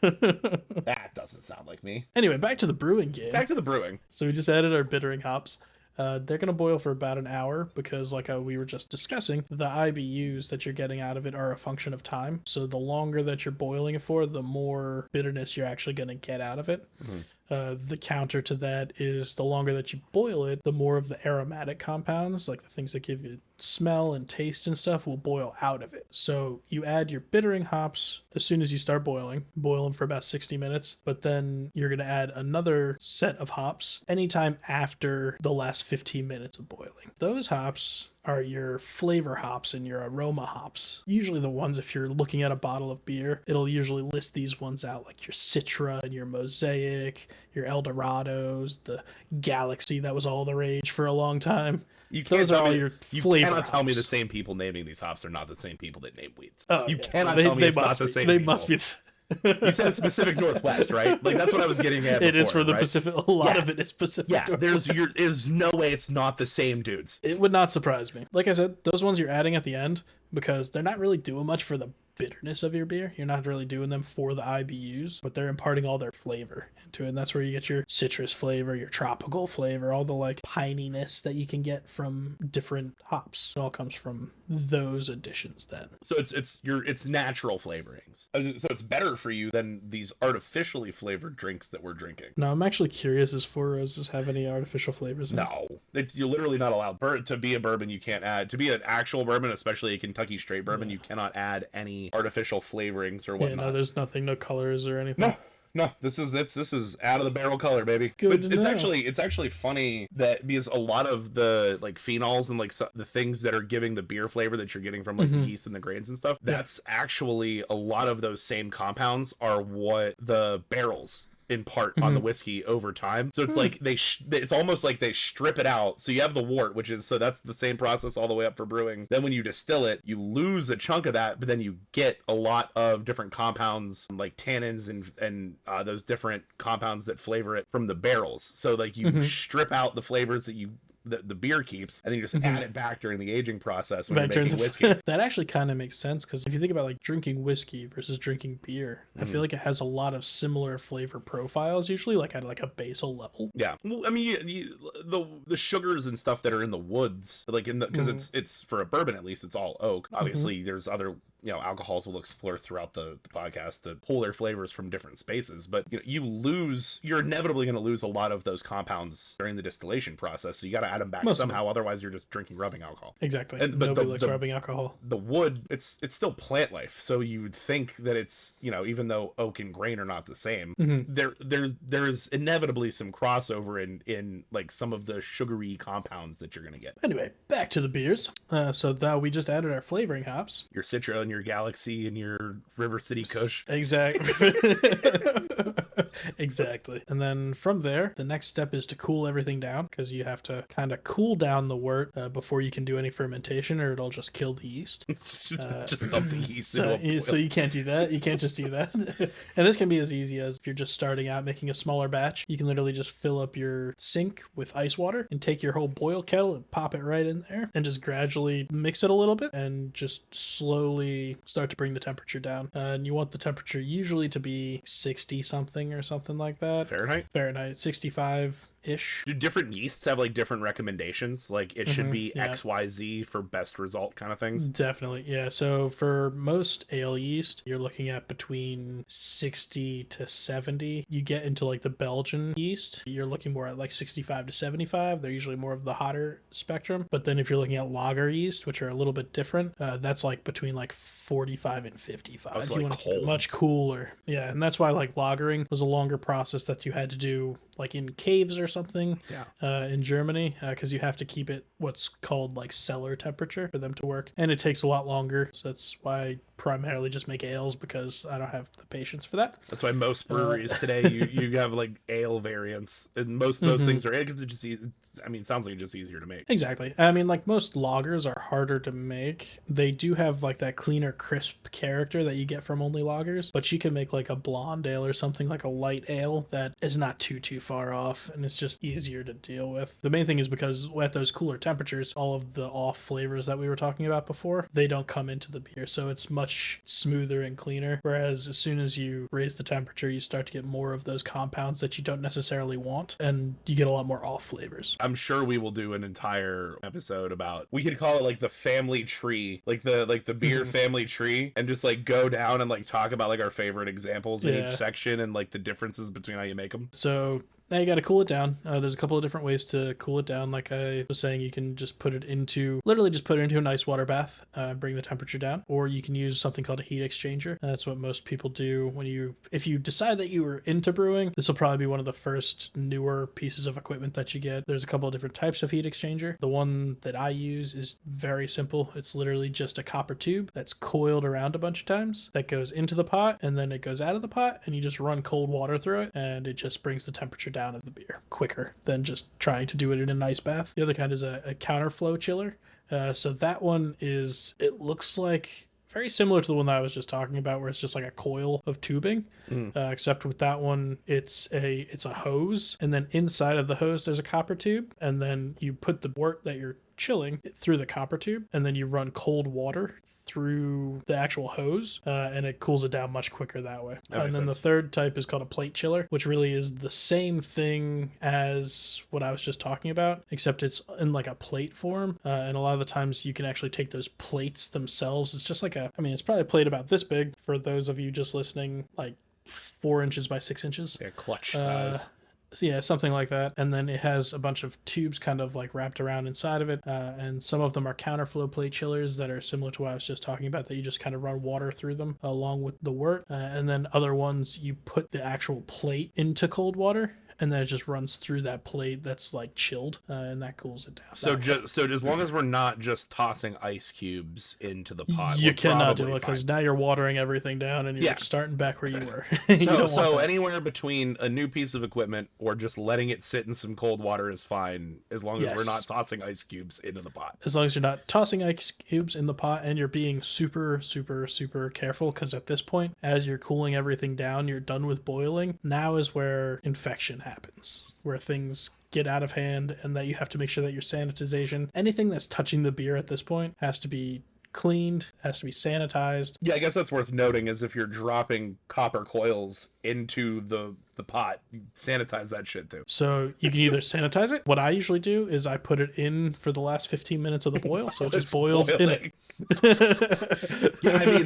That doesn't sound like me. Anyway, back to the brewing game. Back to the brewing. So we just added our bittering hops. They're going to boil for about an hour because, like we were just discussing, the IBUs that you're getting out of it are a function of time. So the longer that you're boiling it for, the more bitterness you're actually going to get out of it. Mm-hmm. The counter to that is the longer that you boil it, the more of the aromatic compounds, like the things that give you smell and taste and stuff, will boil out of it. So you add your bittering hops as soon as you start boiling. Boil them for about 60 minutes, but then you're going to add another set of hops anytime after the last 15 minutes of boiling. Those hops are your flavor hops and your aroma hops. Usually the ones, if you're looking at a bottle of beer, it'll usually list these ones out, like your Citra and your Mosaic, your Eldorados, the Galaxy that was all the rage for a long time. Those are all your flavor You cannot hops. tell me the same people naming these hops are not the same people that name weeds. Oh, you cannot tell me it's not the same people. They must be. You said it's Pacific Northwest, right? Like that's what I was getting at. It is before, for the right? Pacific. A lot of it is Pacific. Yeah, Northwest. there's no way it's not the same dudes. It would not surprise me. Like I said, those ones you're adding at the end because they're not really doing much for the bitterness of your beer. You're not really doing them for the IBUs, but they're imparting all their flavor into it. And that's where you get your citrus flavor, your tropical flavor, all the like pininess that you can get from different hops. It all comes from those additions then. So it's natural flavorings. So it's better for you than these artificially flavored drinks that we're drinking. No, I'm actually curious, does Four Roses have any artificial flavors in it? No. You're literally not allowed. To be a bourbon, you can't add. To be an actual bourbon, especially a Kentucky straight bourbon, you cannot add any artificial flavorings or whatnot. Yeah, no, there's nothing, no colors or anything. No, this is out of the barrel color, baby. Good But to know. it's actually funny that because a lot of the like phenols and like the things that are giving the beer flavor that you're getting from like the yeast and the grains and stuff, that's actually a lot of those same compounds are what the barrels in part on the whiskey over time. So it's like it's almost like they strip it out. So you have the wort, which is, so that's the same process all the way up for brewing. Then when you distill it, you lose a chunk of that, but then you get a lot of different compounds like tannins and those different compounds that flavor it from the barrels. So like you strip out the flavors that the beer keeps, and then you just add it back during the aging process when you're making whiskey. That actually kind of makes sense, because if you think about like drinking whiskey versus drinking beer, I feel like it has a lot of similar flavor profiles usually, like at like a basal level. Yeah, well, I mean, the sugars and stuff that are in the woods, like in the, because it's for a bourbon at least, it's all oak. Obviously, there's other alcohols we'll explore throughout the podcast to pull their flavors from different spaces, but you're inevitably going to lose a lot of those compounds during the distillation process, so you got to add them back somehow. Otherwise you're just drinking rubbing alcohol. Exactly. But nobody likes rubbing alcohol. The wood, it's still plant life, so you would think that it's, even though oak and grain are not the same, there's inevitably some crossover in like some of the sugary compounds that you're going to get. Anyway, back to the beers. So now we just added our flavoring hops, your Citra and your Galaxy and your River City Kush. Exactly. Exactly. And then from there, the next step is to cool everything down, because you have to kind of cool down the wort before you can do any fermentation, or it'll just kill the yeast. Just dump the yeast. So you can't do that. You can't just do that. And this can be as easy as, if you're just starting out making a smaller batch, you can literally just fill up your sink with ice water and take your whole boil kettle and pop it right in there and just gradually mix it a little bit and just slowly start to bring the temperature down. And you want the temperature usually to be 60 something or something like that. Fahrenheit 65-ish. Do different yeasts have like different recommendations? Like it should be XYZ for best result kind of things? Definitely, yeah. So for most ale yeast, you're looking at between 60 to 70. You get into like the Belgian yeast, you're looking more at like 65 to 75. They're usually more of the hotter spectrum. But then if you're looking at lager yeast, which are a little bit different, that's like between like 45 and 55. That's you like want to keep it much cooler. Yeah, and that's why like lagering was a longer process that you had to do like in caves or something in Germany, because you have to keep it what's called like cellar temperature for them to work, and it takes a lot longer. So that's why I primarily just make ales, because I don't have the patience for that. That's why most breweries today you have like ale variants, and most things are because it just it sounds like it's just easier to make. Exactly. I mean, like most lagers are harder to make. They do have like that cleaner, crisp character that you get from only lagers, but you can make like a blonde ale or something, like a light ale that is not too far off, and it's just easier to deal with. The main thing is because at those cooler temperatures, all of the off flavors that we were talking about before, they don't come into the beer, so it's much smoother and cleaner. Whereas as soon as you raise the temperature, you start to get more of those compounds that you don't necessarily want, and you get a lot more off flavors. I'm sure we will do an entire episode about, we could call it like the family tree, like the beer family tree, and just like go down and like talk about like our favorite examples in each section and like the differences between how you make them. So now you got to cool it down. There's a couple of different ways to cool it down. Like I was saying, you can just put it into an ice water bath, bring the temperature down, or you can use something called a heat exchanger. That's what most people do if you decide that you are into brewing. This will probably be one of the first newer pieces of equipment that you get. There's a couple of different types of heat exchanger. The one that I use is very simple. It's literally just a copper tube that's coiled around a bunch of times that goes into the pot, and then it goes out of the pot, and you just run cold water through it, and it just brings the temperature down of the beer quicker than just trying to do it in a nice bath. The other kind is a counterflow chiller. So that one it looks like very similar to the one that I was just talking about, where it's just like a coil of tubing, except with that one, it's a hose, and then inside of the hose there's a copper tube, and then you put the wort that you're chilling through the copper tube, and then you run cold water through the actual hose, and it cools it down much quicker that way. And then the third type is called a plate chiller, which really is the same thing as what I was just talking about, except it's in like a plate form, and a lot of the times you can actually take those plates themselves. It's just like it's probably a plate about this big for those of you just listening, like 4 inches by 6 inches. Yeah, clutch size. So yeah, something like that. And then it has a bunch of tubes kind of like wrapped around inside of it. And some of them are counterflow plate chillers that are similar to what I was just talking about, that you just kind of run water through them along with the wort. And then other ones, you put the actual plate into cold water, and then it just runs through that plate that's like chilled, and that cools it down. So as long as we're not just tossing ice cubes into the pot, you cannot do probably it, because fine. now you're watering everything down, and you're Yeah. starting back where you were. So anywhere between a new piece of equipment or just letting it sit in some cold water is fine, as long as we're not tossing ice cubes into the pot. As long as you're not tossing ice cubes in the pot, and you're being super, super, super careful, because at this point, as you're cooling everything down, you're done with boiling. Now is where infection happens, where things get out of hand, and that you have to make sure that your sanitization, anything that's touching the beer at this point, has to be cleaned, has to be sanitized. Yeah, I guess that's worth noting, is if you're dropping copper coils into the pot, you sanitize that shit too. So you can either sanitize it. What I usually do is I put it in for the last 15 minutes of the boil, so it just boils in it. Yeah,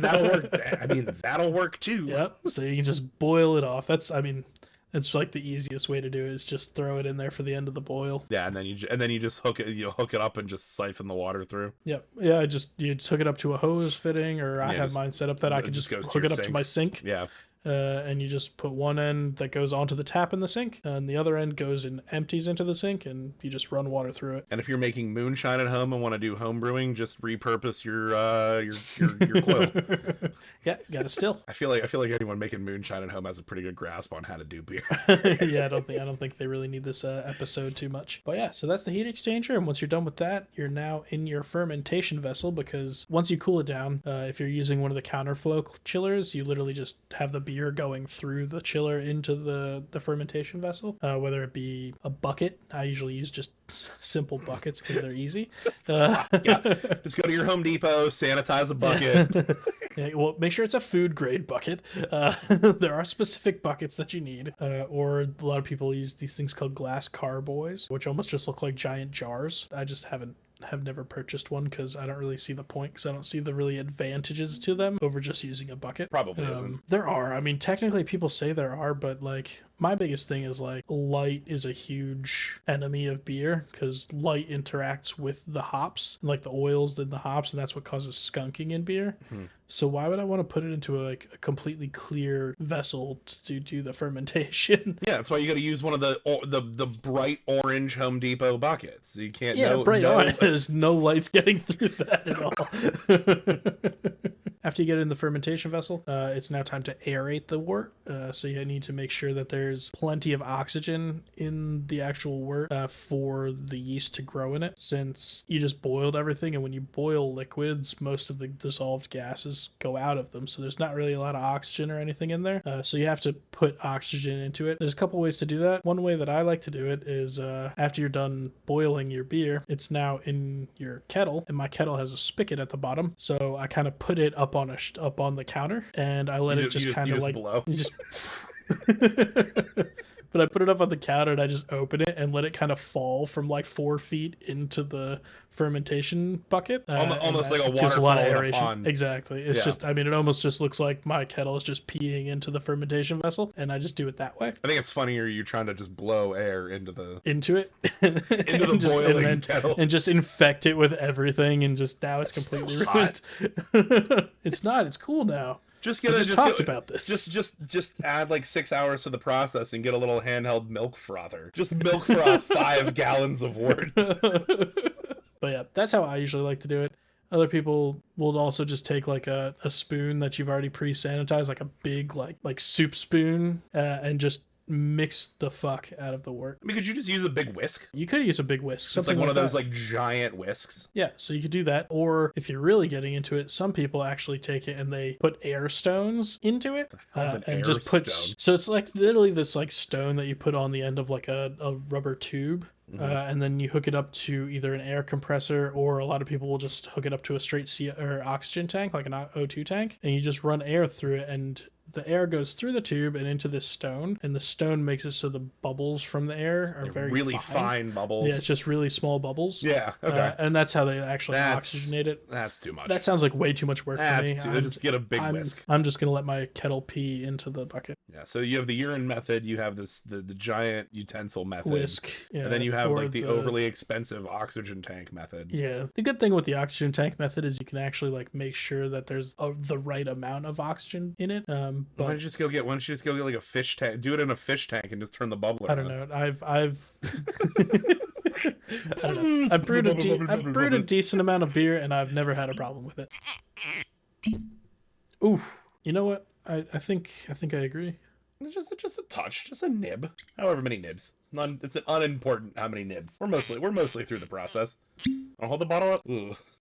that'll work too. Yep. So you can just boil it off. It's like the easiest way to do it, is just throw it in there for the end of the boil. Yeah, and then you just hook it up and just siphon the water through. Yep. Yeah, you hook it up to a hose fitting, or I have mine set up that I can just hook it up to my sink. Yeah. And you just put one end that goes onto the tap in the sink, and the other end goes and empties into the sink, and you just run water through it. And if you're making moonshine at home and want to do home brewing, just repurpose your coil. Yeah, got a still. I feel like anyone making moonshine at home has a pretty good grasp on how to do beer. Yeah, I don't think they really need this episode too much. But yeah, so that's the heat exchanger, and once you're done with that, you're now in your fermentation vessel, because once you cool it down, if you're using one of the counterflow chillers, you literally just have the beer going through the chiller into the fermentation vessel, whether it be a bucket. I usually use just simple buckets because they're easy. Just go to your Home Depot, sanitize a bucket. Yeah, well, make sure it's a food grade bucket. There are specific buckets that you need, or a lot of people use these things called glass carboys, which almost just look like giant jars. I just have never purchased one, because I don't really see the point, because I don't see the really advantages to them over just using a bucket. Probably isn't. There are. I mean, technically people say there are, but like, my biggest thing is like, light is a huge enemy of beer, because light interacts with the hops, like the oils in the hops, and that's what causes skunking in beer. Mm-hmm. So why would I want to put it into a completely clear vessel to do the fermentation? Yeah, that's why you got to use one of the bright orange Home Depot buckets. You can't. Orange. There's no lights getting through that at all. After you get it in the fermentation vessel, it's now time to aerate the wort. So you need to make sure that there's plenty of oxygen in the actual wort for the yeast to grow in it, since you just boiled everything, and when you boil liquids, most of the dissolved gases go out of them, so there's not really a lot of oxygen or anything in there. So you have to put oxygen into it. There's a couple ways to do that. One way that I like to do it is after you're done boiling your beer, it's now in your kettle, and my kettle has a spigot at the bottom, so I kind of put it up on the counter, and I let it just kind of like blow. But I put it up on the counter, and I just open it and let it kind of fall from like 4 feet into the fermentation bucket. Almost like a waterfall in a pond. Exactly. It's just, I mean, it almost just looks like my kettle is just peeing into the fermentation vessel, and I just do it that way. I think it's funnier you trying to just blow air into it into the boiling kettle and just infect it with everything, and just now it's completely ruined. It's not. It's cool now. Talked about this. Just add like 6 hours to the process and get a little handheld milk frother. Just milk froth 5 gallons of wort. But yeah, that's how I usually like to do it. Other people will also just take like a spoon that you've already pre-sanitized, like a big like soup spoon, and just mix the fuck out of the wort. I mean, could you just use a big whisk? You could use a big whisk. It's like one of those like giant whisks. Yeah, so you could do that. Or if you're really getting into it, some people actually take it and they put air stones into it, and just put stone? So it's like literally this like stone that you put on the end of like a rubber tube. Mm-hmm. And then you hook it up to either an air compressor, or a lot of people will just hook it up to a straight oxygen tank, like an O2 tank, and you just run air through it, and the air goes through the tube and into this stone, and the stone makes it so the bubbles from the air are very really fine bubbles. Yeah, it's just really small bubbles. Yeah, okay. And that's how they actually oxygenate it. That's too much. That sounds like way too much work for me. Just get a big whisk. I'm just gonna let my kettle pee into the bucket. Yeah, so you have the urine method, you have the giant utensil method, Whisk, yeah, and then you have like the overly expensive oxygen tank method. Yeah, the good thing with the oxygen tank method is you can actually like make sure that there's the right amount of oxygen in it. But why don't you just go get like a fish tank? Do it in a fish tank and just turn the bubbler. I don't know. I've I don't know. I've brewed a decent amount of beer and I've never had a problem with it. Ooh, you know what? I think I agree. Just a touch, just a nib. However many nibs. It's unimportant how many nibs. We're mostly through the process. I'll hold the bottle up.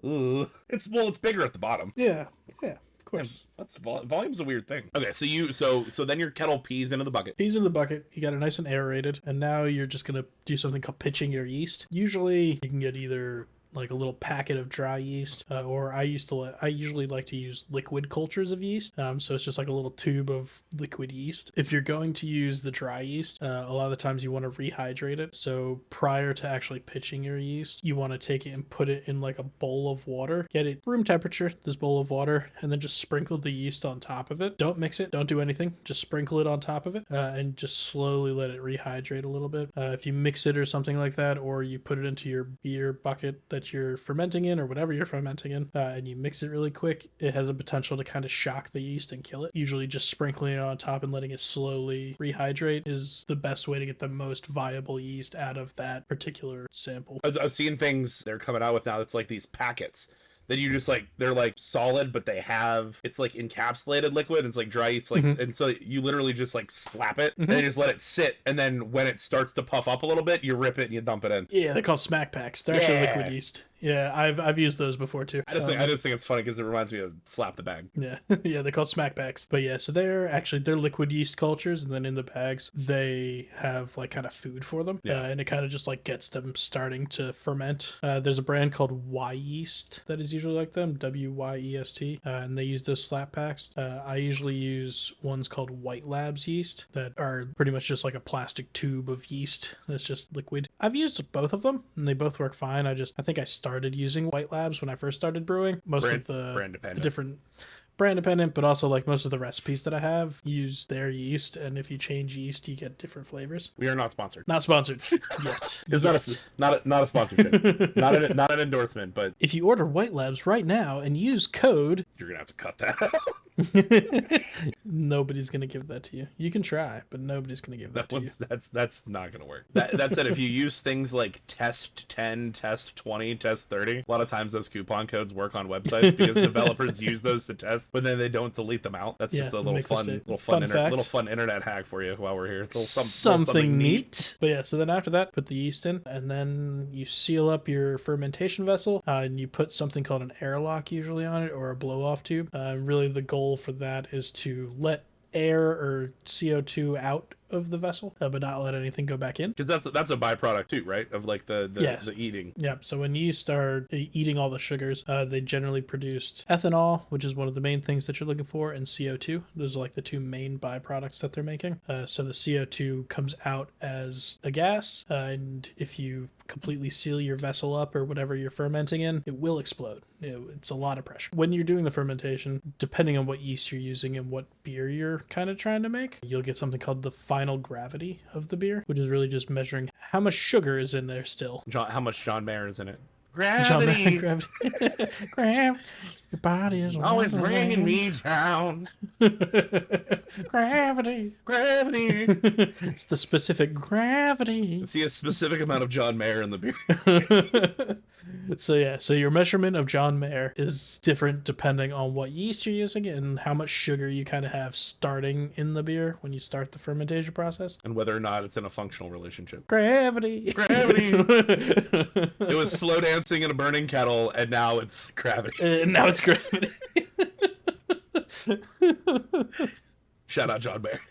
Ugh. It's bigger at the bottom. Yeah. Of course. That's volume's a weird thing. Okay, so then your kettle pees into the bucket. Pees in the bucket. You got it nice and aerated, and now you're just gonna do something called pitching your yeast. Usually, you can get either like a little packet of dry yeast, or I usually like to use liquid cultures of yeast. So it's just like a little tube of liquid yeast. If you're going to use the dry yeast, a lot of the times you want to rehydrate it. So prior to actually pitching your yeast, you want to take it and put it in like a bowl of water. Get it room temperature, this bowl of water, and then just sprinkle the yeast on top of it. Don't mix it. Don't do anything. Just sprinkle it on top of it, and just slowly let it rehydrate a little bit. If you mix it or something like that, or you put it into your beer bucket that you're fermenting in or whatever you're fermenting in, and you mix it really quick, it has a potential to kind of shock the yeast and kill it. Usually just sprinkling it on top and letting it slowly rehydrate is the best way to get the most viable yeast out of that particular sample. I've seen things they're coming out with now that's like these packets that you just like, they're like solid, but it's like encapsulated liquid, and it's like dry yeast, like, and so you literally just like slap it and you just let it sit, and then when it starts to puff up a little bit, you rip it and you dump it in. Yeah, they're called smack packs. They're actually liquid yeast. Yeah, I've used those before too. I just think it's funny because it reminds me of slap the bag. Yeah, yeah, they're called smack packs. But yeah, so they're liquid yeast cultures, and then in the bags they have like kind of food for them, and it kind of just like gets them starting to ferment. There's a brand called Y Yeast that is usually like them, WYEST, and they use those slap packs. I usually use ones called White Labs yeast that are pretty much just like a plastic tube of yeast that's just liquid. I've used both of them, and they both work fine. I think I started using White Labs when I first started brewing. Most of the different brand dependent, but also like most of the recipes that I have use their yeast, and if you change yeast you get different flavors. We are not sponsored. Not sponsored yet. It's not a sponsorship. not an endorsement, but if you order White Labs right now and use code, you're gonna have to cut that out. Nobody's gonna give that to you. You can try, but nobody's gonna give that to you. That's not gonna work. That said, if you use things like test 10, test 20, test 30, a lot of times those coupon codes work on websites because developers use those to test, but then they don't delete them out. That's just a little fun internet hack for you while we're here. Something neat. But yeah, so then after that, put the yeast in, and then you seal up your fermentation vessel, and you put something called an airlock usually on it, or a blow-off tube. Really the goal for that is to let air or CO2 out of the vessel, but not let anything go back in, because that's a byproduct too, right, of like the eating. Yeah, so when yeast are eating all the sugars, they generally produce ethanol, which is one of the main things that you're looking for, and CO2. Those are like the two main byproducts that they're making. So the CO2 comes out as a gas, and if you completely seal your vessel up or whatever you're fermenting in, it will explode. It's a lot of pressure. When you're doing the fermentation, depending on what yeast you're using and what beer you're kind of trying to make, you'll get something called the final gravity of the beer, which is really just measuring how much sugar is in there still. How much John Mayer is in it? Gravity. Gravity. Your body is always bringing me down. Gravity. It's the specific gravity. See a specific amount of John Mayer in the beer. So your measurement of John Mayer is different depending on what yeast you're using and how much sugar you kind of have starting in the beer when you start the fermentation process, and whether or not it's in a functional relationship. Gravity. It was slow dancing in a burning kettle, and now it's gravity. Now it's gravity. Shout out John Mayer.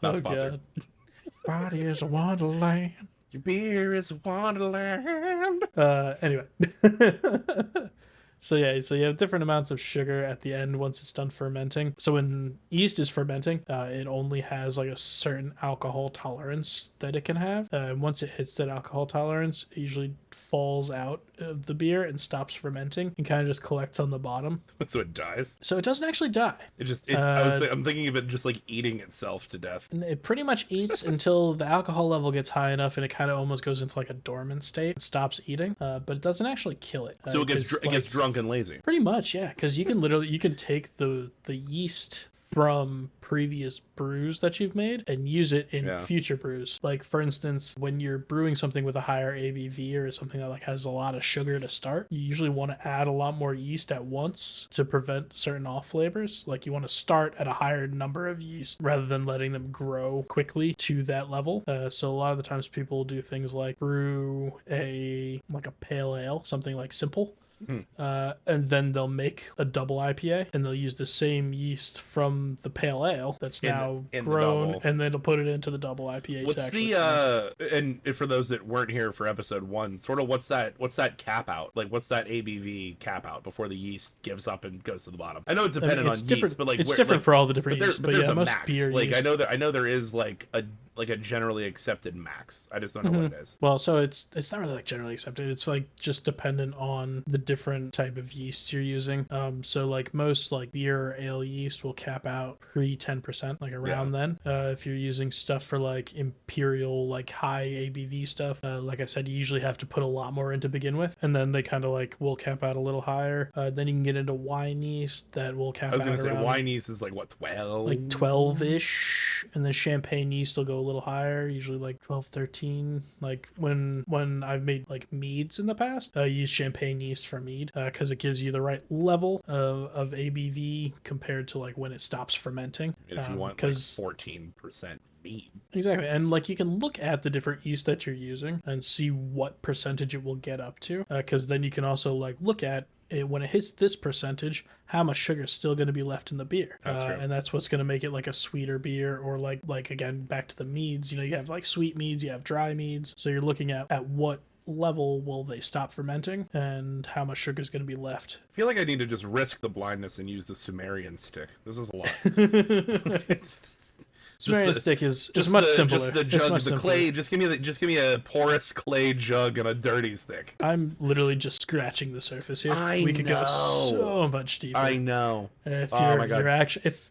Not sponsored. God. Body is a wonderland. Your beer is a wonderland. Anyway. So yeah, so you have different amounts of sugar at the end once it's done fermenting. So when yeast is fermenting, it only has like a certain alcohol tolerance that it can have. And once it hits that alcohol tolerance, it usually falls out of the beer and stops fermenting and kind of just collects on the bottom. So it dies. So it doesn't actually die. I'm thinking of it just like eating itself to death. And it pretty much eats until the alcohol level gets high enough and it kind of almost goes into like a dormant state. It stops eating, but it doesn't actually kill it. So it gets drunk and lazy. Pretty much, yeah. Because you can take the yeast from previous brews that you've made and use it in future brews. Like for instance, when you're brewing something with a higher ABV or something that like has a lot of sugar to start, you usually want to add a lot more yeast at once to prevent certain off flavors. Like you want to start at a higher number of yeast rather than letting them grow quickly to that level. So a lot of the times people do things like brew a pale ale, something like simple. And then they'll make a double IPA and they'll use the same yeast from the pale ale that's now grown, and then they'll put it into the double IPA. What's and for those that weren't here for episode 1, sort of what's that cap out? Like what's that ABV cap out before the yeast gives up and goes to the bottom? I know it's dependent on yeast, but like it's different for all the different yeasts. But there's yeah, a most max. beer like yeast. I know there is like a generally accepted max. I just don't know what it is. Well, so it's not really like generally accepted. It's like just dependent on the different type of yeast you're using. So like most like beer or ale yeast will cap out pre 10%, like around then. If you're using stuff for like imperial, like high ABV stuff, like I said, you usually have to put a lot more in to begin with, and then they kind of like will cap out a little higher. Then you can get into wine yeast that will cap out. I was gonna say around, wine yeast is like what, 12? Like 12-ish, and then champagne yeast will go a little higher, usually like 12, 13. Like when I've made like meads in the past, I use champagne yeast for mead because it gives you the right level of ABV compared to like when it stops fermenting. And if you want like 14% mead. Exactly. And like you can look at the different yeast that you're using and see what percentage it will get up to, because then you can also like look at it, when it hits this percentage, how much sugar is still going to be left in the beer. That's true. And that's what's going to make it like a sweeter beer, or like again, back to the meads, you have like sweet meads, you have dry meads. So you're looking at what level will they stop fermenting and how much sugar is going to be left. I feel like I need to just risk the blindness and use the Sumerian stick. This is a lot. Sumerian stick is much simpler. Just the jug, the clay. Just give me a porous clay jug and a dirty stick. I'm literally just scratching the surface here. We could go so much deeper. I know. If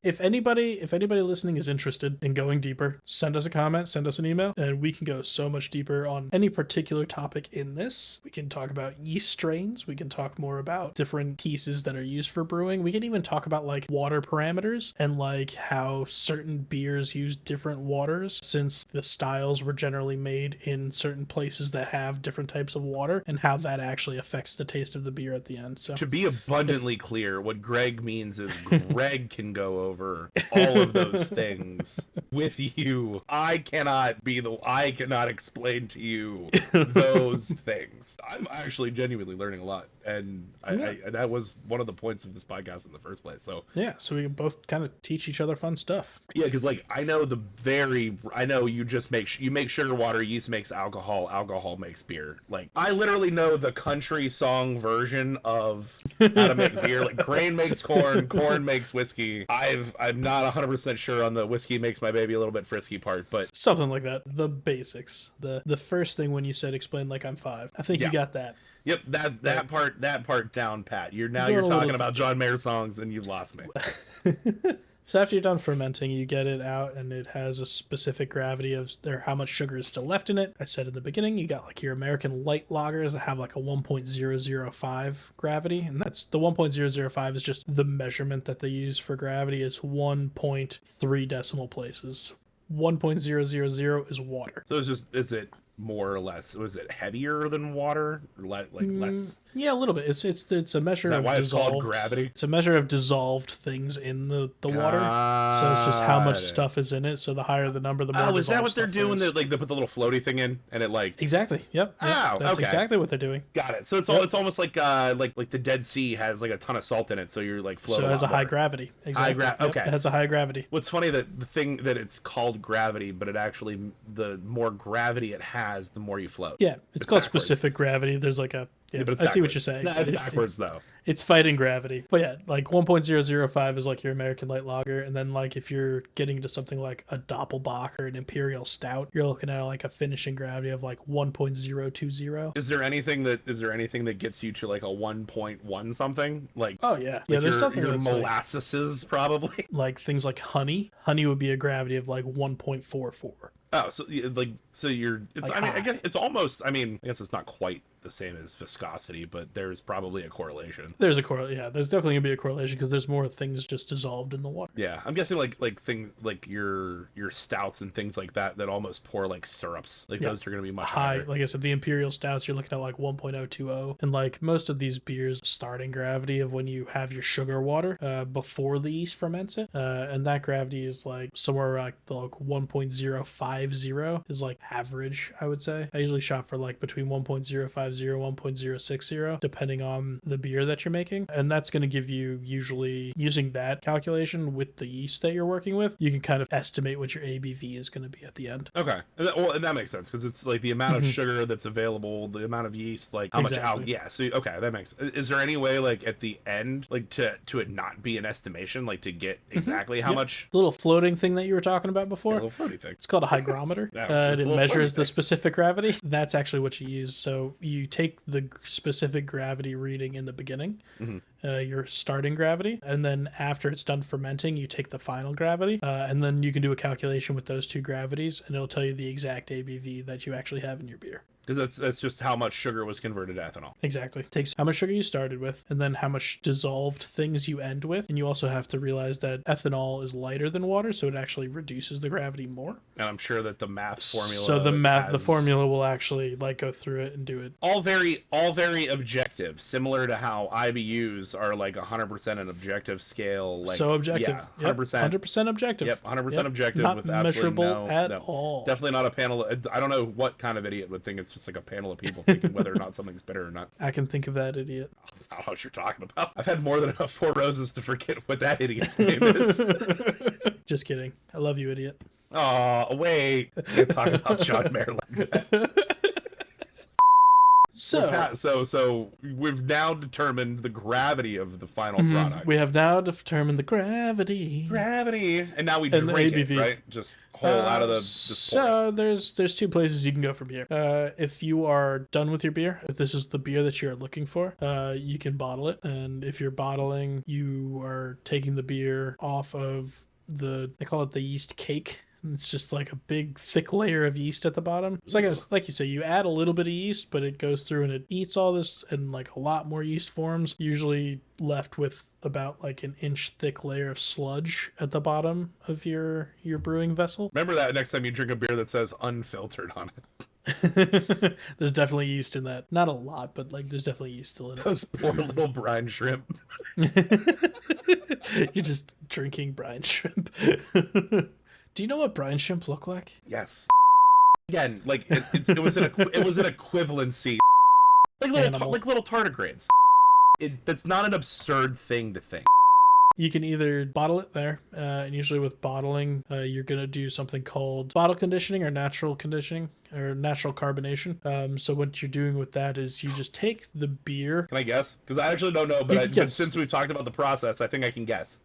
if anybody listening is interested in going deeper, send us a comment, send us an email, and we can go so much deeper on any particular topic in this. We can talk about yeast strains. We can talk more about different pieces that are used for brewing. We can even talk about like water parameters and like how certain beers use different waters, since the styles were generally made in certain places that have different types of water, and how that actually affects the taste of the beer at the end. So to be abundantly clear, what Greg means is Greg can go over all of those things with you. I cannot explain to you those things. I'm actually genuinely learning a lot, and I that was one of the points of this podcast in the first place. So yeah, so we can both kind of teach each other fun stuff. Yeah, because like I know you just make sugar water, yeast makes alcohol makes beer. Like I literally know the country song version of how to make beer. Like grain makes corn makes whiskey. I'm not 100% sure on the whiskey makes my baby a little bit frisky part, but something like that. The basics. The first thing when you said explain like I'm 5. I think you got that. Yep, that part down pat. You're talking about John Mayer songs and you've lost me. So after you're done fermenting, you get it out, and it has a specific gravity of how much sugar is still left in it. I said in the beginning, you got like your American light lagers that have like a 1.005 gravity, and that's the 1.005 is just the measurement that they use for gravity. It's 1.3 decimal places. 1.000 is water. So is it more or less, was it heavier than water, or less? Yeah, a little bit. It's a measure of why dissolved. It's called gravity? It's a measure of dissolved things in the water. So it's just how much stuff is in it. So the higher the number, the more. Oh, is that what they're doing? They put the little floaty thing in, and it like exactly. Yep. Oh, that's exactly what they're doing. Got it. So it's almost like the Dead Sea has like a ton of salt in it, so you're like floating. So it has a high gravity. Exactly. Okay. It has a high gravity. What's funny that the thing that it's called gravity, but it actually the more gravity it has, has, the more you float. Yeah, it's called backwards. specific gravity. There's like a But it's I see what backwards. you're saying. No, it's backwards though. It's fighting gravity. But yeah, like 1.005 is like your American light lager, and then like if you're getting to something like a Doppelbock or an Imperial Stout, you're looking at like a finishing gravity of like 1.020. Is there anything that gets you to like a 1.1 something? Like Oh yeah, like yeah. There's something your that's molasses probably. like things like honey. Honey would be a gravity of like 1.44. Oh, so you're. It's. Like I mean, high. I guess it's almost. I mean, I guess it's not quite the same as viscosity, but there's probably a correlation. There's a correlation. Yeah, there's definitely gonna be a correlation because there's more things just dissolved in the water. Yeah, I'm guessing like your stouts and things like that almost pour like syrups. Like those are gonna be much High. higher. Like I said, the Imperial Stouts, you're looking at like 1.020, and like most of these beers, starting gravity of when you have your sugar water before the yeast ferments it, and that gravity is like somewhere like 1.050 is like average, I would say. I usually shop for like between 1.050 1.060 depending on the beer that you're making, and that's going to give you, usually using that calculation with the yeast that you're working with, you can kind of estimate what your ABV is going to be at the end. Okay, and that makes sense because it's like the amount of sugar that's available, the amount of yeast, like how much out. Yeah, so okay, that makes. Is there any way like at the end, like to it not be an estimation, like to get exactly how much? The little floating thing that you were talking about before. Yeah, little floaty thing. It's called a hygrometer. It's It a little measures floaty the thing. specific gravity. That's actually what you use. So you take the specific gravity reading in the beginning, your starting gravity, and then after it's done fermenting, you take the final gravity, and then you can do a calculation with those two gravities, and it'll tell you the exact ABV that you actually have in your beer. Because that's just how much sugar was converted to ethanol. Exactly. Takes how much sugar you started with, and then how much dissolved things you end with. And you also have to realize that ethanol is lighter than water, so it actually reduces the gravity more. And I'm sure that the math formula. So the formula will actually like go through it and do it. All very objective, similar to how IBUs are like 100% an objective scale. Like, so objective. Yeah, 100%. 100% objective. Yep, 100% objective. Not with absolutely measurable at all. Definitely not a panel. I don't know what kind of idiot would think it's just like a panel of people thinking whether or not something's bitter or not. I can think of that idiot. I don't know what you're talking about. I've had more than enough Four Roses to forget what that idiot's name is. Just kidding. I love you, idiot. Oh, wait. Can't talk about John Mayer like that. So we've now determined the gravity of the final product. We have now determined the gravity. And now we And the drink it, ABV. right? Just whole out of the So there's two places you can go from here. If you are done with your beer, if this is the beer that you're looking for, you can bottle it. And if you're bottling, you are taking the beer off of they call it the yeast cake. It's just like a big thick layer of yeast at the bottom. It's like you say, you add a little bit of yeast, but it goes through and it eats all this, and like a lot more yeast forms, usually left with about like an inch thick layer of sludge at the bottom of your brewing vessel. Remember that next time you drink a beer that says unfiltered on it. There's definitely yeast in that. Not a lot, but like there's definitely yeast still in it. Those poor little brine shrimp. You're just drinking brine shrimp. Do you know what brine shrimp look like? Yes. Again, like it was an equivalency. Like little tardigrades. That's not an absurd thing to think. You can either bottle it there, and usually with bottling, you're going to do something called bottle conditioning or natural conditioning or natural carbonation. So what you're doing with that is you just take the beer. Can I guess? Because I actually don't know, but since we've talked about the process, I think I can guess.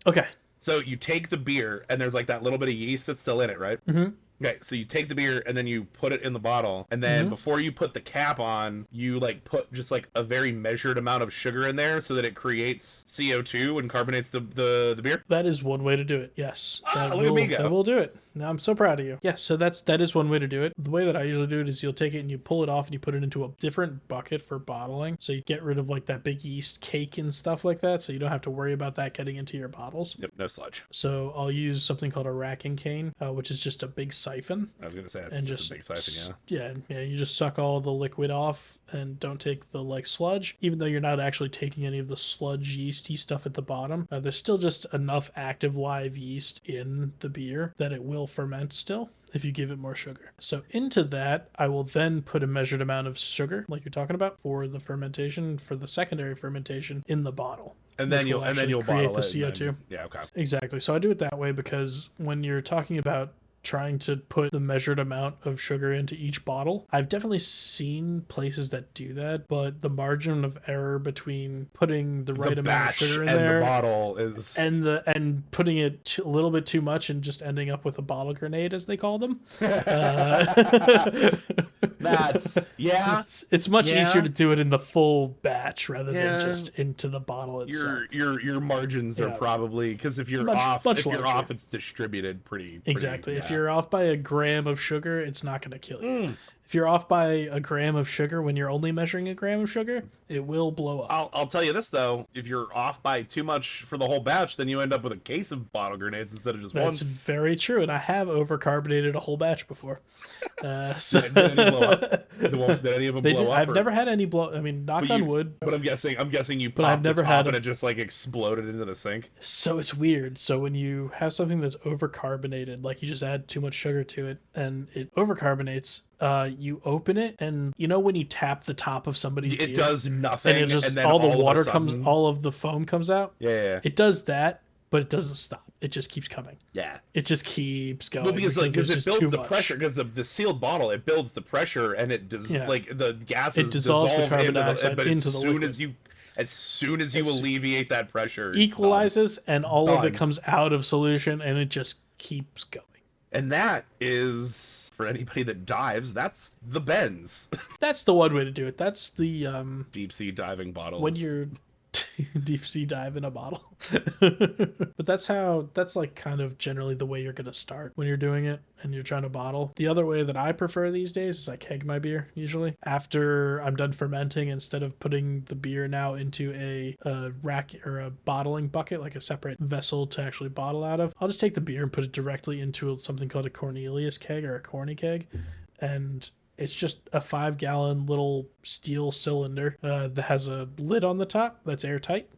Okay. So you take the beer, and there's like that little bit of yeast that's still in it, right? Mm-hmm. Okay, so you take the beer, and then you put it in the bottle, and then before you put the cap on, you like put just like a very measured amount of sugar in there so that it creates CO2 and carbonates the beer? That is one way to do it, yes. Look at me go. That will do it. Now, I'm so proud of you. Yes, so that is one way to do it. The way that I usually do it is you'll take it and you pull it off and you put it into a different bucket for bottling. So you get rid of like that big yeast cake and stuff like that, so you don't have to worry about that getting into your bottles. Yep, no sludge. So I'll use something called a racking cane, which is just a big siphon. I was going to say, that's just a big siphon, yeah. Yeah, you just suck all the liquid off and don't take the like sludge. Even though you're not actually taking any of the sludge yeasty stuff at the bottom, there's still just enough active live yeast in the beer that it will ferment still if you give it more sugar. So into that, I will then put a measured amount of sugar, like you're talking about, for the fermentation, for the secondary fermentation in the bottle. And then you'll create bottle the it. CO2. Yeah, okay. Exactly. So I do it that way because when you're talking about trying to put the measured amount of sugar into each bottle. I've definitely seen places that do that, but the margin of error between putting the right amount of sugar in and there the bottle is and putting it a little bit too much and just ending up with a bottle grenade, as they call them. That's It's much easier to do it in the full batch rather than just into the bottle itself. Your margins are probably, because if you're off, it's distributed pretty exactly. If you're off by a gram of sugar, it's not going to kill you. If you're off by a gram of sugar when you're only measuring a gram of sugar, it will blow up. I'll tell you this, though. If you're off by too much for the whole batch, then you end up with a case of bottle grenades instead of just one. That's very true, and I have overcarbonated a whole batch before. Did any blow up? Did any of them blow up? I've never had any blow. I mean, knock on wood. But I'm guessing you popped the top and it just like exploded into the sink. So it's weird. So when you have something that's overcarbonated, like you just add too much sugar to it and it overcarbonates, you open it, and you know when you tap the top of somebody's beer, it does nothing, and it just all the water comes, all of the foam comes out. Yeah. It does that, but it doesn't stop. It just keeps coming. Yeah. It just keeps going. Well, because it builds the pressure, because the sealed bottle, it builds the pressure, and it does like the gases dissolve the carbon dioxide into the liquid. As soon as you alleviate that pressure, equalizes, and all of it comes out of solution, and it just keeps going. And that is, for anybody that dives, that's the Benz. That's the one way to do it. That's the deep sea diving bottles. When you're deep sea dive in a bottle. But that's like kind of generally the way you're going to start when you're doing it and you're trying to bottle. The other way that I prefer these days is I keg my beer usually. After I'm done fermenting, instead of putting the beer now into a rack or a bottling bucket, like a separate vessel to actually bottle out of, I'll just take the beer and put it directly into something called a Cornelius keg or a corny keg. And it's just a 5-gallon little steel cylinder that has a lid on the top that's airtight.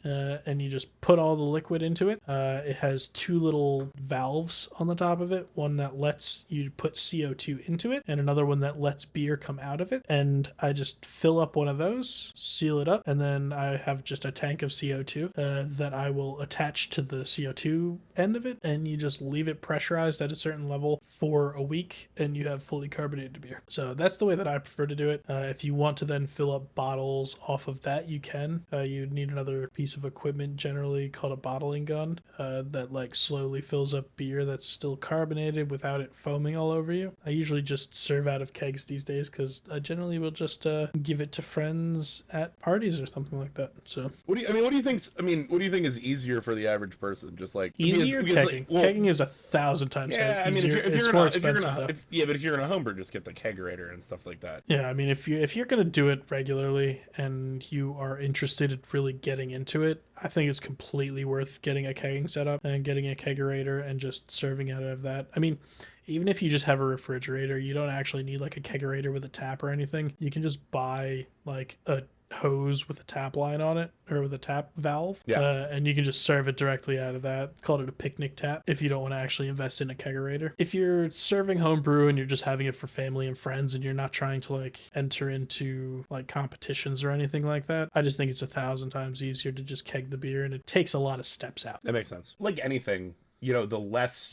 And you just put all the liquid into it. It has 2 little valves on the top of it, one that lets you put CO2 into it and another one that lets beer come out of it. And I just fill up one of those, seal it up, and then I have just a tank of CO2 that I will attach to the CO2 end of it, and you just leave it pressurized at a certain level for a week, and you have fully carbonated beer. So that's the way that I prefer to do it. If you want to then fill up bottles off of that, you can. You need another piece of equipment generally called a bottling gun that like slowly fills up beer that's still carbonated without it foaming all over you. I usually just serve out of kegs these days because I generally will just give it to friends at parties or something like that. So what do you think is easier for the average person? Just like easier kegging. Kegging is 1,000 times easier. I mean, it's more expensive though. But if you're gonna homebrew, just get the kegerator and stuff like that. Yeah, I mean, if you're gonna do it regularly and you are interested in really getting into it, I think it's completely worth getting a kegging setup and getting a kegerator and just serving out of that. I mean, even if you just have a refrigerator, you don't actually need like a kegerator with a tap or anything. You can just buy like a hose with a tap line on it or with a tap valve, and you can just serve it directly out of that. Call it a picnic tap if you don't want to actually invest in a kegerator. If you're serving homebrew and you're just having it for family and friends and you're not trying to like enter into like competitions or anything like that, I just think it's 1,000 times easier to just keg the beer, and it takes a lot of steps out. That makes sense. Like anything, you know, the less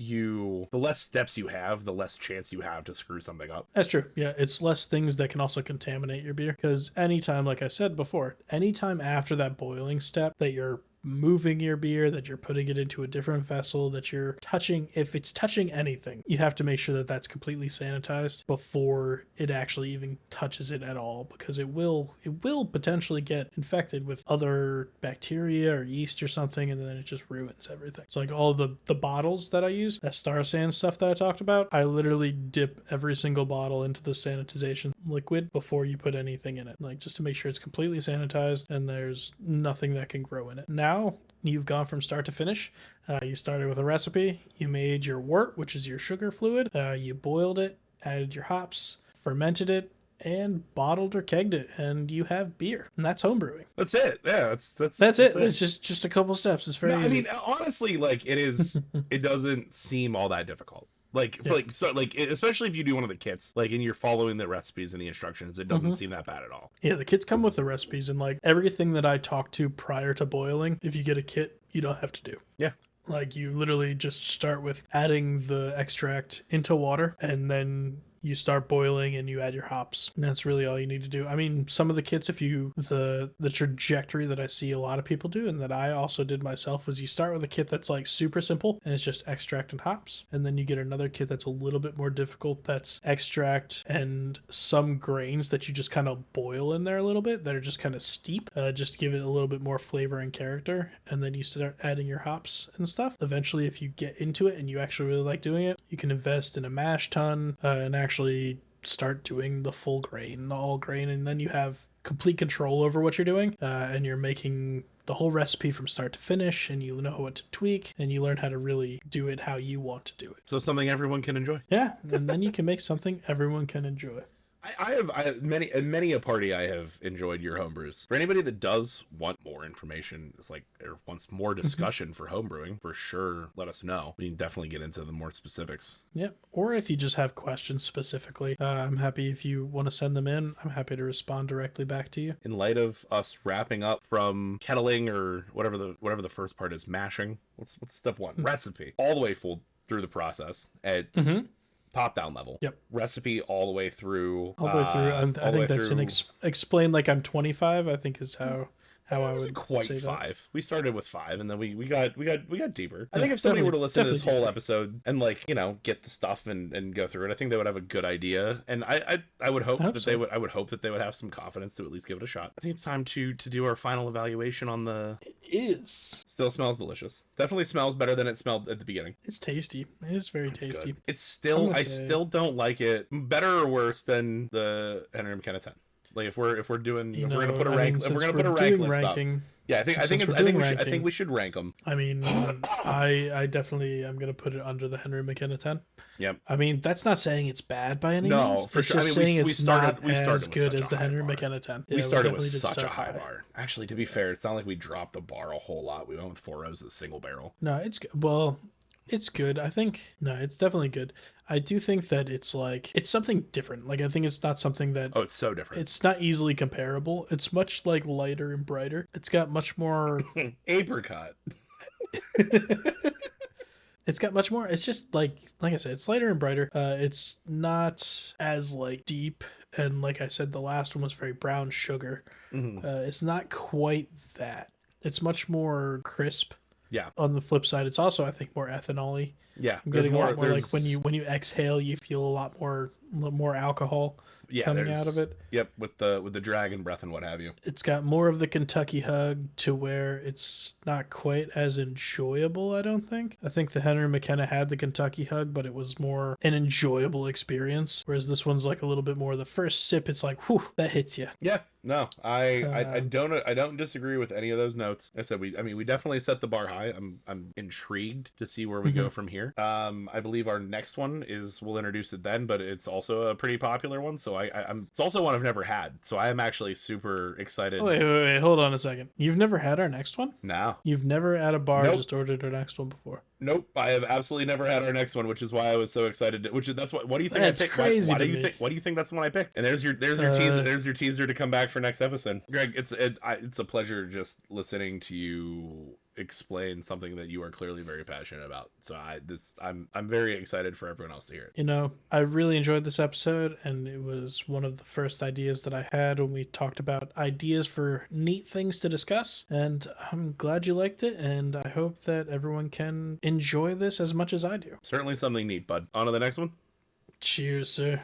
steps you have, the less chance you have to screw something up. That's true. Yeah, it's less things that can also contaminate your beer, because anytime, like I said before, anytime after that boiling step that you're moving your beer, that you're putting it into a different vessel, that you're touching, if it's touching anything, you have to make sure that that's completely sanitized before it actually even touches it at all, because it will potentially get infected with other bacteria or yeast or something, and then it just ruins everything. So like all the bottles that I use, that Star San stuff that I talked about, I literally dip every single bottle into the sanitization liquid before you put anything in it, like just to make sure it's completely sanitized and there's nothing that can grow in it. Now you've gone from start to finish. You started with a recipe, you made your wort, which is your sugar fluid, you boiled it, added your hops, fermented it, and bottled or kegged it, and you have beer. And that's homebrewing. That's it. Yeah, that's it. It's just a couple steps. It's very easy. I mean, honestly, like it is. It doesn't seem all that difficult. Especially if you do one of the kits, like, and you're following the recipes and the instructions, it doesn't seem that bad at all. Yeah, the kits come with the recipes, and like everything that I talked to prior to boiling, if you get a kit, you don't have to do. Yeah. Like you literally just start with adding the extract into water, and then you start boiling and you add your hops. And that's really all you need to do. I mean, some of the kits, if you the trajectory that I see a lot of people do and that I also did myself, was you start with a kit that's like super simple and it's just extract and hops, and then you get another kit that's a little bit more difficult, that's extract and some grains that you just kind of boil in there a little bit, that are just kind of steep, just to give it a little bit more flavor and character, and then you start adding your hops and stuff. Eventually, if you get into it and you actually really like doing it, you can invest in a mash tun and actually start doing the full grain, the all grain, and then you have complete control over what you're doing, and you're making the whole recipe from start to finish, and you know what to tweak, and you learn how to really do it how you want to do it. So something everyone can enjoy. Yeah, and then you can make something everyone can enjoy. I have many a party I have enjoyed your homebrews. For anybody that does want more information, it's like or wants more discussion for homebrewing, for sure, let us know. We can definitely get into the more specifics. Yep. Or if you just have questions specifically, I'm happy if you want to send them in. I'm happy to respond directly back to you. In light of us wrapping up from kettling or whatever the first part is, mashing. What's step one? Recipe. All the way full through the process at top down level. Yep. Recipe all the way through. All the way through. I think that's an explain like I'm 25. I think is how I would quite say 5. That. We started with 5, and then we got deeper. I think if somebody were to listen to this whole episode and like get the stuff and go through it, I think they would have a good idea. And I would hope that they would. I would hope that they would have some confidence to at least give it a shot. I think it's time to do our final evaluation on the. It is. Still smells delicious. Definitely smells better than it smelled at the beginning. It's tasty. It is very tasty. Good. It's still. I still don't like it. Better or worse than the Henry McKenna 10. Like if we're doing, if we're gonna put a rank, if we're gonna put a rank list up. Yeah, I think we should rank them. I mean, I definitely am gonna put it under the Henry McKenna 10. Yep. I mean, that's not saying it's bad by any means. No, for sure. Just saying it's not as good as the Henry McKenna 10. We started with such a high bar. Actually, to be fair, it's not like we dropped the bar a whole lot. We went with 4 roses, single barrel. No, it's good. Well, it's good. I think no, it's definitely good. I do think that it's like it's something different. Like I think it's not something that it's so different. It's not easily comparable. It's much like lighter and brighter. It's got much more apricot. It's got much more. It's just like I said, it's lighter and brighter. It's not as like deep, and like I said, the last one was very brown sugar. It's not quite that. It's much more crisp. Yeah. On the flip side, it's also, I think, more ethanol-y. Yeah. I'm getting a lot more like when you exhale, you feel a lot more alcohol coming out of it. Yep, with the dragon breath and what have you. It's got more of the Kentucky hug to where it's not quite as enjoyable, I don't think. I think the Henry McKenna had the Kentucky hug, but it was more an enjoyable experience. Whereas this one's like a little bit more the first sip, it's like, whew, that hits you. Yeah. No, I don't disagree with any of those notes. I said we definitely set the bar high. I'm intrigued to see where we go from here. I believe our next one we'll introduce it then, but it's also a pretty popular one. So it's also one I've never had. So I am actually super excited. Wait, hold on a second. You've never had our next one? No. You've never at a bar Nope. just ordered our next one before? Nope, I have absolutely never had our next one, which is why I was so excited. What do you think That's I picked? crazy Why do to you me. think? What do you think that's the one I picked? And there's your teaser. There's your teaser to come back for next episode. Greg, it's a pleasure just listening to you explain something that you are clearly very passionate about. So I'm very excited for everyone else to hear it. You know, I really enjoyed this episode, and it was one of the first ideas that I had when we talked about ideas for neat things to discuss, and I'm glad you liked it, and I hope that everyone can enjoy this as much as I do. Certainly something neat, bud. On to the next one. Cheers, sir.